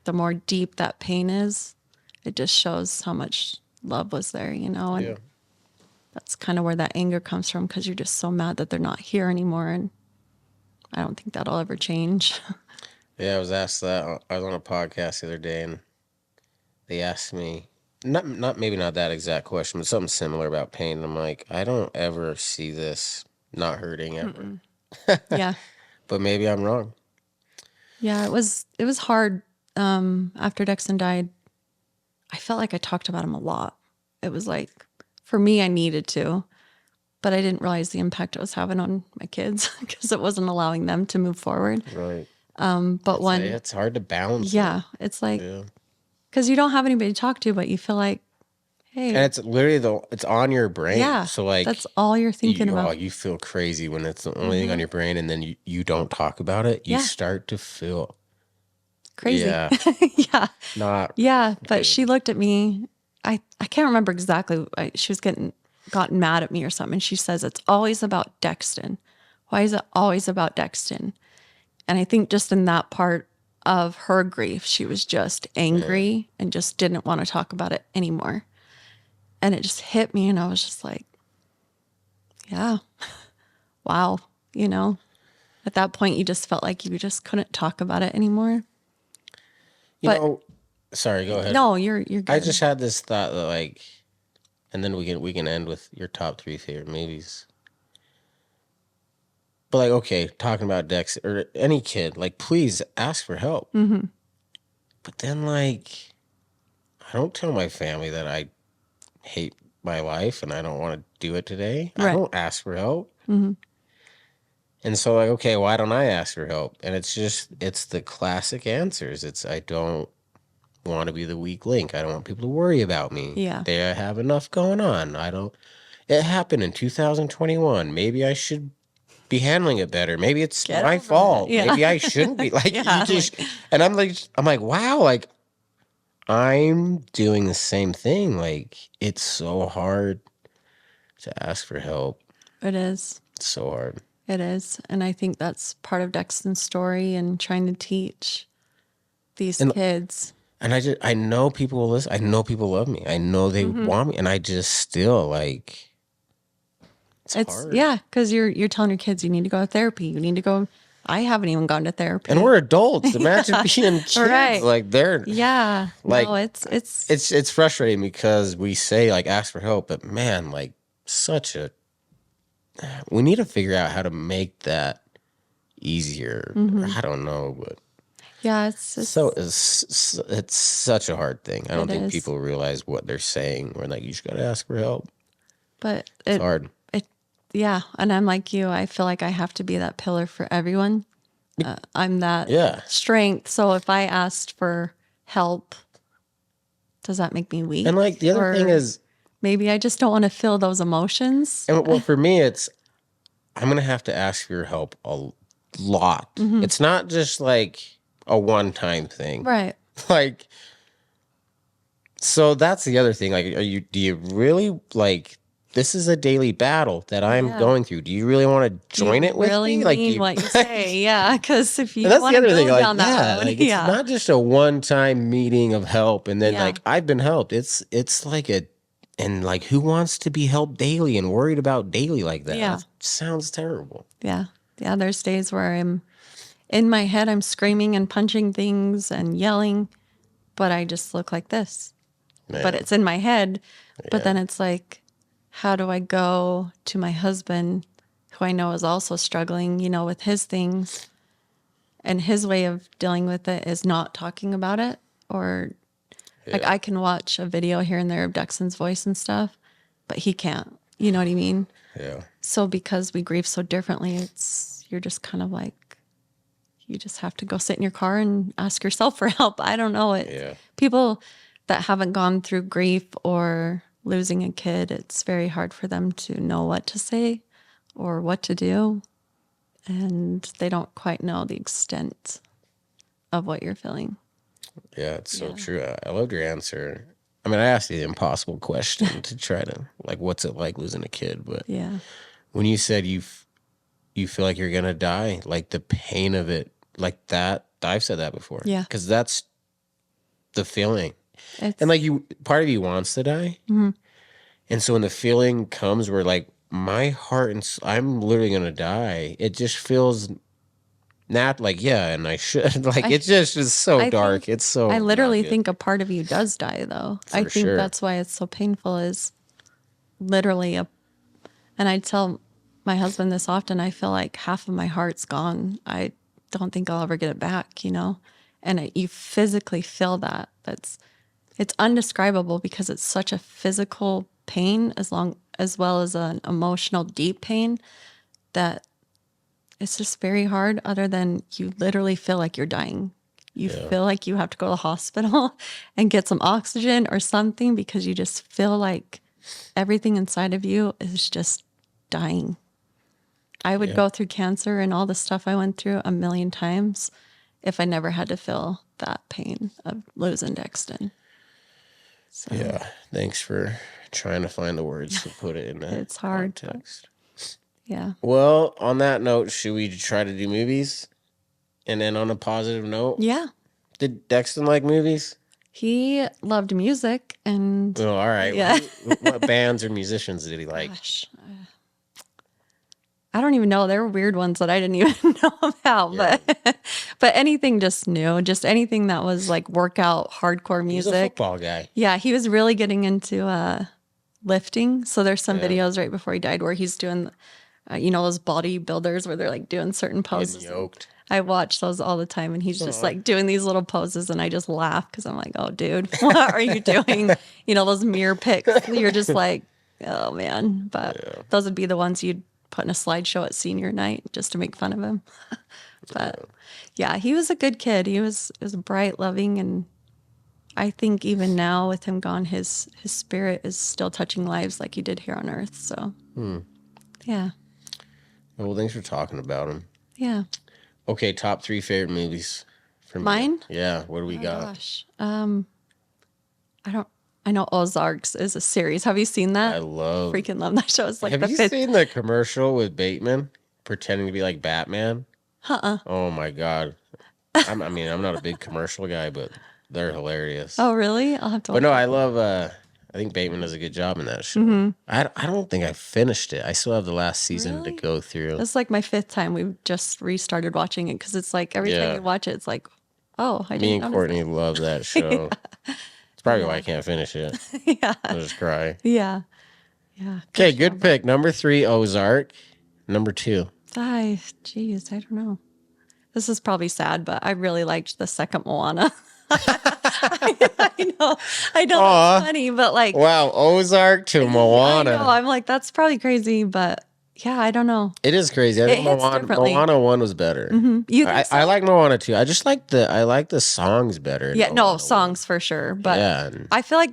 the more deep that pain is, it just shows how much love was there, you know? And Yeah. that's kind of where that anger comes from, because you're just so mad that they're not here anymore. And I don't think that'll ever change. Yeah, I was asked that. I was on a podcast the other day, and they asked me, maybe not that exact question, but something similar about pain. And I'm like, I don't ever see this not hurting ever. Yeah. But maybe I'm wrong. Yeah, it was hard. After Dexton died, I felt like I talked about him a lot. It was like, for me, I needed to, but I didn't realize the impact it was having on my kids because it wasn't allowing them to move forward. Right. But when, It's hard to balance. yeah, it's like, Yeah. because you don't have anybody to talk to, but you feel like, hey, And it's literally it's on your brain. yeah, So like that's all you're thinking about. you feel crazy when it's the only thing on your brain, and then you don't talk about it. You Yeah. start to feel Crazy. Yeah. Yeah. Not Yeah. But good. she looked at me. I can't remember exactly. She was gotten mad at me or something. And she says, it's always about Dexton. Why is it always about Dexton? And I think just in that part of her grief, she was just angry and just didn't want to talk about it anymore. And it just hit me. And I was just like, yeah, wow. You know, at that point, you just felt like you just couldn't talk about it anymore. But- sorry, go ahead. No, you're good. I just had this thought that like, and then we can end with your top 3 favorite movies. But like, okay, talking about Dex or any kid, like, please ask for help. Mm-hmm. But then like, I don't tell my family that I hate my life and I don't want to do it today. Right. I don't ask for help. Mm-hmm. And so like, okay, why don't I ask for help? And it's the classic answers. It's, I don't want to be the weak link. I don't want people to worry about me. Yeah. They have enough going on. It happened in 2021. Maybe I should be handling it better. Maybe it's Get my over fault. it. Yeah. Maybe I shouldn't be like, Yeah, and I'm like, wow, like I'm doing the same thing. Like it's so hard to ask for help. It is. It's so hard. It is. And I think that's part of Dexton's story and trying to teach these kids. And I know people will listen. I know people love me. I know they want me. And I just still like, it's hard. Yeah, because you're telling your kids you need to go to therapy. You need to go. I haven't even gone to therapy. And we're adults. Imagine being kids. Right. Like they're yeah. like, no, it's frustrating because we say like ask for help, but man, like we need to figure out how to make that easier. I don't know, but yeah, it's just, it's such a hard thing. I don't think is. people realize what they're saying. We're like, you just gotta ask for help. but It's hard. yeah. And I'm like you. I feel like I have to be that pillar for everyone. I'm that strength. So if I asked for help, does that make me weak? And like the other thing is, maybe I just don't want to feel those emotions. and well, for me, I'm gonna have to ask for your help a lot. It's not just like a one-time thing, Right. Like, so that's the other thing. Like, do you really like? This is a daily battle that I'm going through. Do you really want to join it with really me? Mean what you say, yeah. Because if you that's want the to other go thing. Like, down that road, like, it's not just a one-time meeting of help, and then Yeah. like I've been helped. It's like and like who wants to be helped daily and worried about daily like that? Yeah. That sounds terrible. Yeah. Yeah. There's days where I'm in my head, I'm screaming and punching things and yelling, but I just look like this. Man. But it's in my head. But then it's like, how do I go to my husband, who I know is also struggling, with his things, And his way of dealing with it is not talking about it, or like I can watch a video here and there of Dexton's voice and stuff, but he can't. You know what I mean? Yeah. So because we grieve so differently, you're just kind of like, you just have to go sit in your car and ask yourself for help. I don't know it. Yeah. People that haven't gone through grief or losing a kid, it's very hard for them to know what to say or what to do. And they don't quite know the extent of what you're feeling. Yeah, it's so true. I loved your answer. I mean, I asked you the impossible question to try to, like, what's it like losing a kid? But Yeah. when you said you feel like you're going to die, like the pain of it, like that, I've said that before. Yeah. Because that's the feeling. It's, And like part of you wants to die. Mhm. And so when the feeling comes where like my heart and I'm literally going to die, it just feels not like, yeah, and I should. Like, it's just so dark. It's so. I literally not good. think a part of you does die, though. I think sure. that's why it's so painful, is literally and I tell my husband this often, I feel like half of my heart's gone. I don't think I'll ever get it back, you know? And you physically feel that. It's undescribable because it's such a physical pain as well as an emotional deep pain that it's just very hard, other than you literally feel like you're dying. You feel like you have to go to the hospital and get some oxygen or something, because you just feel like everything inside of you is just dying. I would go through cancer and all the stuff I went through a million times if I never had to feel that pain of losing Dexton. So, Yeah. Thanks for trying to find the words to put it in that it's hard. context. Yeah. Well, on that note, should we try to do movies? And then on a positive note, Yeah. did Dexton like movies? He loved music and. Oh, all right. Yeah. What bands or musicians did he like? Gosh. I don't even know. There were weird ones that I didn't even know about, but anything just new, just anything that was like workout, hardcore music. He's a football guy. Yeah, he was really getting into lifting. So there's some videos right before he died where he's doing, those bodybuilders where they're like doing certain poses. Getting yoked. I watch those all the time, and he's just like doing these little poses, and I just laugh because I'm like, oh, dude, what are you doing? Those mirror pics. You're just like, oh, man. But those would be the ones you'd put in a slideshow at senior night just to make fun of him. But yeah, he was a good kid. He was bright, loving, and I think even now with him gone, his spirit is still touching lives like he did here on Earth. So yeah. Well, thanks for talking about him. Yeah. Okay, top 3 favorite movies from Mine? Yeah, what do we got? Gosh. I know Ozarks is a series. Have you seen that? Freaking love that show. It's like Have you seen the commercial with Bateman pretending to be like Batman? Oh my God. I'm not a big commercial guy, but they're hilarious. Oh, really? I'll have to watch But no, it. I love I think Bateman does a good job in that show. I don't think I finished it. I still have the last season to go through. It's like my 5th time. We've just restarted watching it because it's like every time we watch it, it's like, oh, I didn't Me and notice Courtney love that show. It's probably why I can't finish it. Yeah. I'll just cry. Yeah. Yeah. Okay, good pick. Number 3, Ozark. Number 2. Geez, I don't know. This is probably sad, but I really liked the second Moana. I know that's funny, but like, wow, Ozark to Moana. I know, I'm like, that's probably crazy, but yeah, I don't know. It is crazy. I think hits differently. Moana 1 was better. You think so? I like Moana 2. I just like the songs better. Yeah, no, songs for sure, but I feel like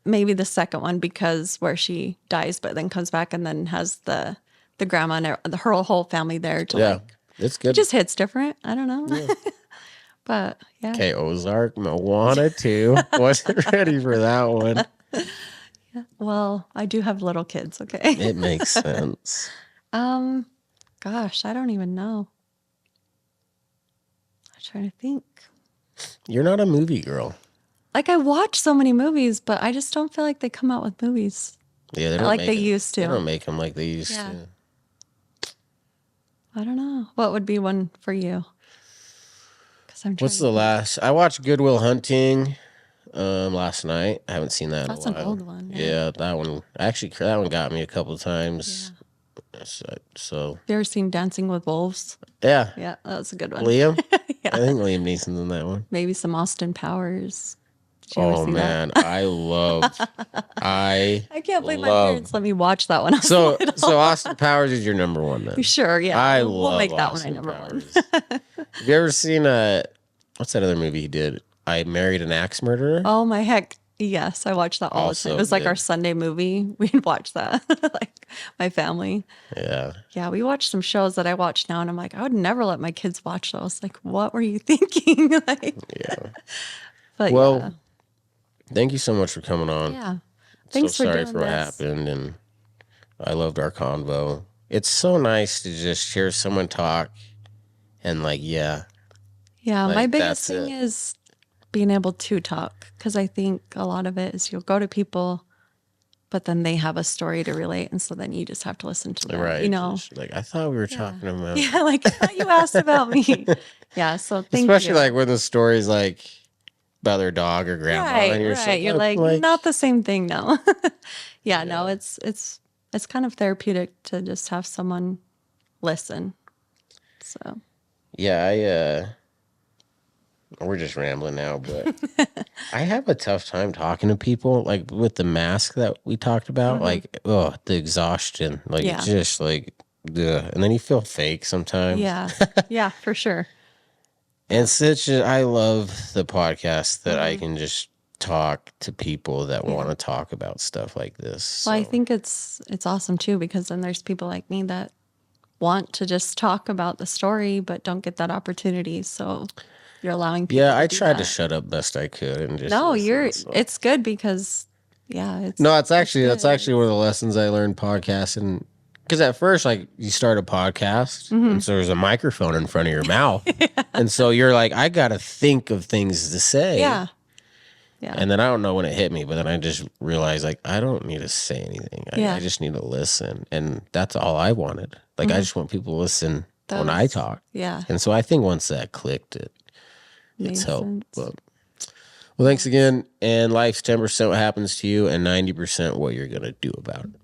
maybe the second one, because where she dies, but then comes back and then has the grandma and her whole family there to like. It's good. It just hits different. I don't know. Yeah. But yeah. Okay, Ozark, Moana 2. Wasn't ready for that one. Yeah. Well, I do have little kids, okay? It makes sense. Gosh, I don't even know. I'm trying to think. You're not a movie girl. Like, I watch so many movies, but I just don't feel like they come out with movies. Yeah, they don't like they used to. They don't make them like they used to. I don't know. What would be one for you? What's the last? I watched Good Will Hunting last night. I haven't seen that in a while. That's an old one. Yeah, that one. Actually, that one got me a couple of times. So Have you ever seen Dancing with Wolves? yeah, Yeah, that was a good one. Liam. Yeah. I think Liam Neeson's in that one. Maybe some Austin Powers. Did you ever Oh see man, that? I can't believe my love. parents let me watch that when I was So little. Austin Powers is your number one then. Sure, yeah. I We'll love make that one my Austin number one. Powers. Have you ever seen what's that other movie he did? I Married an Axe Murderer. Oh my heck. Yes, I watched that all the Also time. It was like our good. Sunday movie. We'd watch that. Like my family. Yeah. Yeah, we watched some shows that I watch now and I'm like, I would never let my kids watch those. Like, what were you thinking? Like, Yeah. but Well, thank you so much for coming on. yeah. Thanks so for sorry doing for what this. happened, and I loved our convo. It's so nice to just hear someone talk and like, yeah, Yeah, my like, biggest that's thing it. is being able to talk because I think a lot of it is you'll go to people, but then they have a story to relate, and so then you just have to listen to them. Right. You know, Just like I thought we were talking about. yeah, like I thought you asked about me. Yeah, so thank Especially you. like when the story's like about their dog or grandma, and you're just Right. You're like, like not the same thing, no. Yeah, no, it's kind of therapeutic to just have someone listen. So yeah, we're just rambling now, but I have a tough time talking to people like with the mask that we talked about, like the exhaustion, like Yeah. just like ugh. And then you feel fake sometimes. yeah, yeah, for sure. And I love the podcast that I can just talk to people that want to talk about stuff like this. Well, I So, think it's awesome too because then there's people like me that want to just talk about the story but don't get that opportunity. So you're allowing people yeah, to I do tried to that. shut up best I could and just No, listen, so. it's good because it's No, it's actually good. that's actually one of the lessons I learned podcasting. Because at first, like you start a podcast, and so there's a microphone in front of your mouth, and so you're like, I gotta think of things to say. Yeah. Yeah. And then I don't know when it hit me, but then I just realized like I don't need to say anything. I just need to listen, and that's all I wanted. Like I just want people to listen when I talk. Yeah. And so I think once that clicked, it's Makes helped. sense. But well, thanks again. And life's 10% what happens to you, and 90% what you're gonna do about it.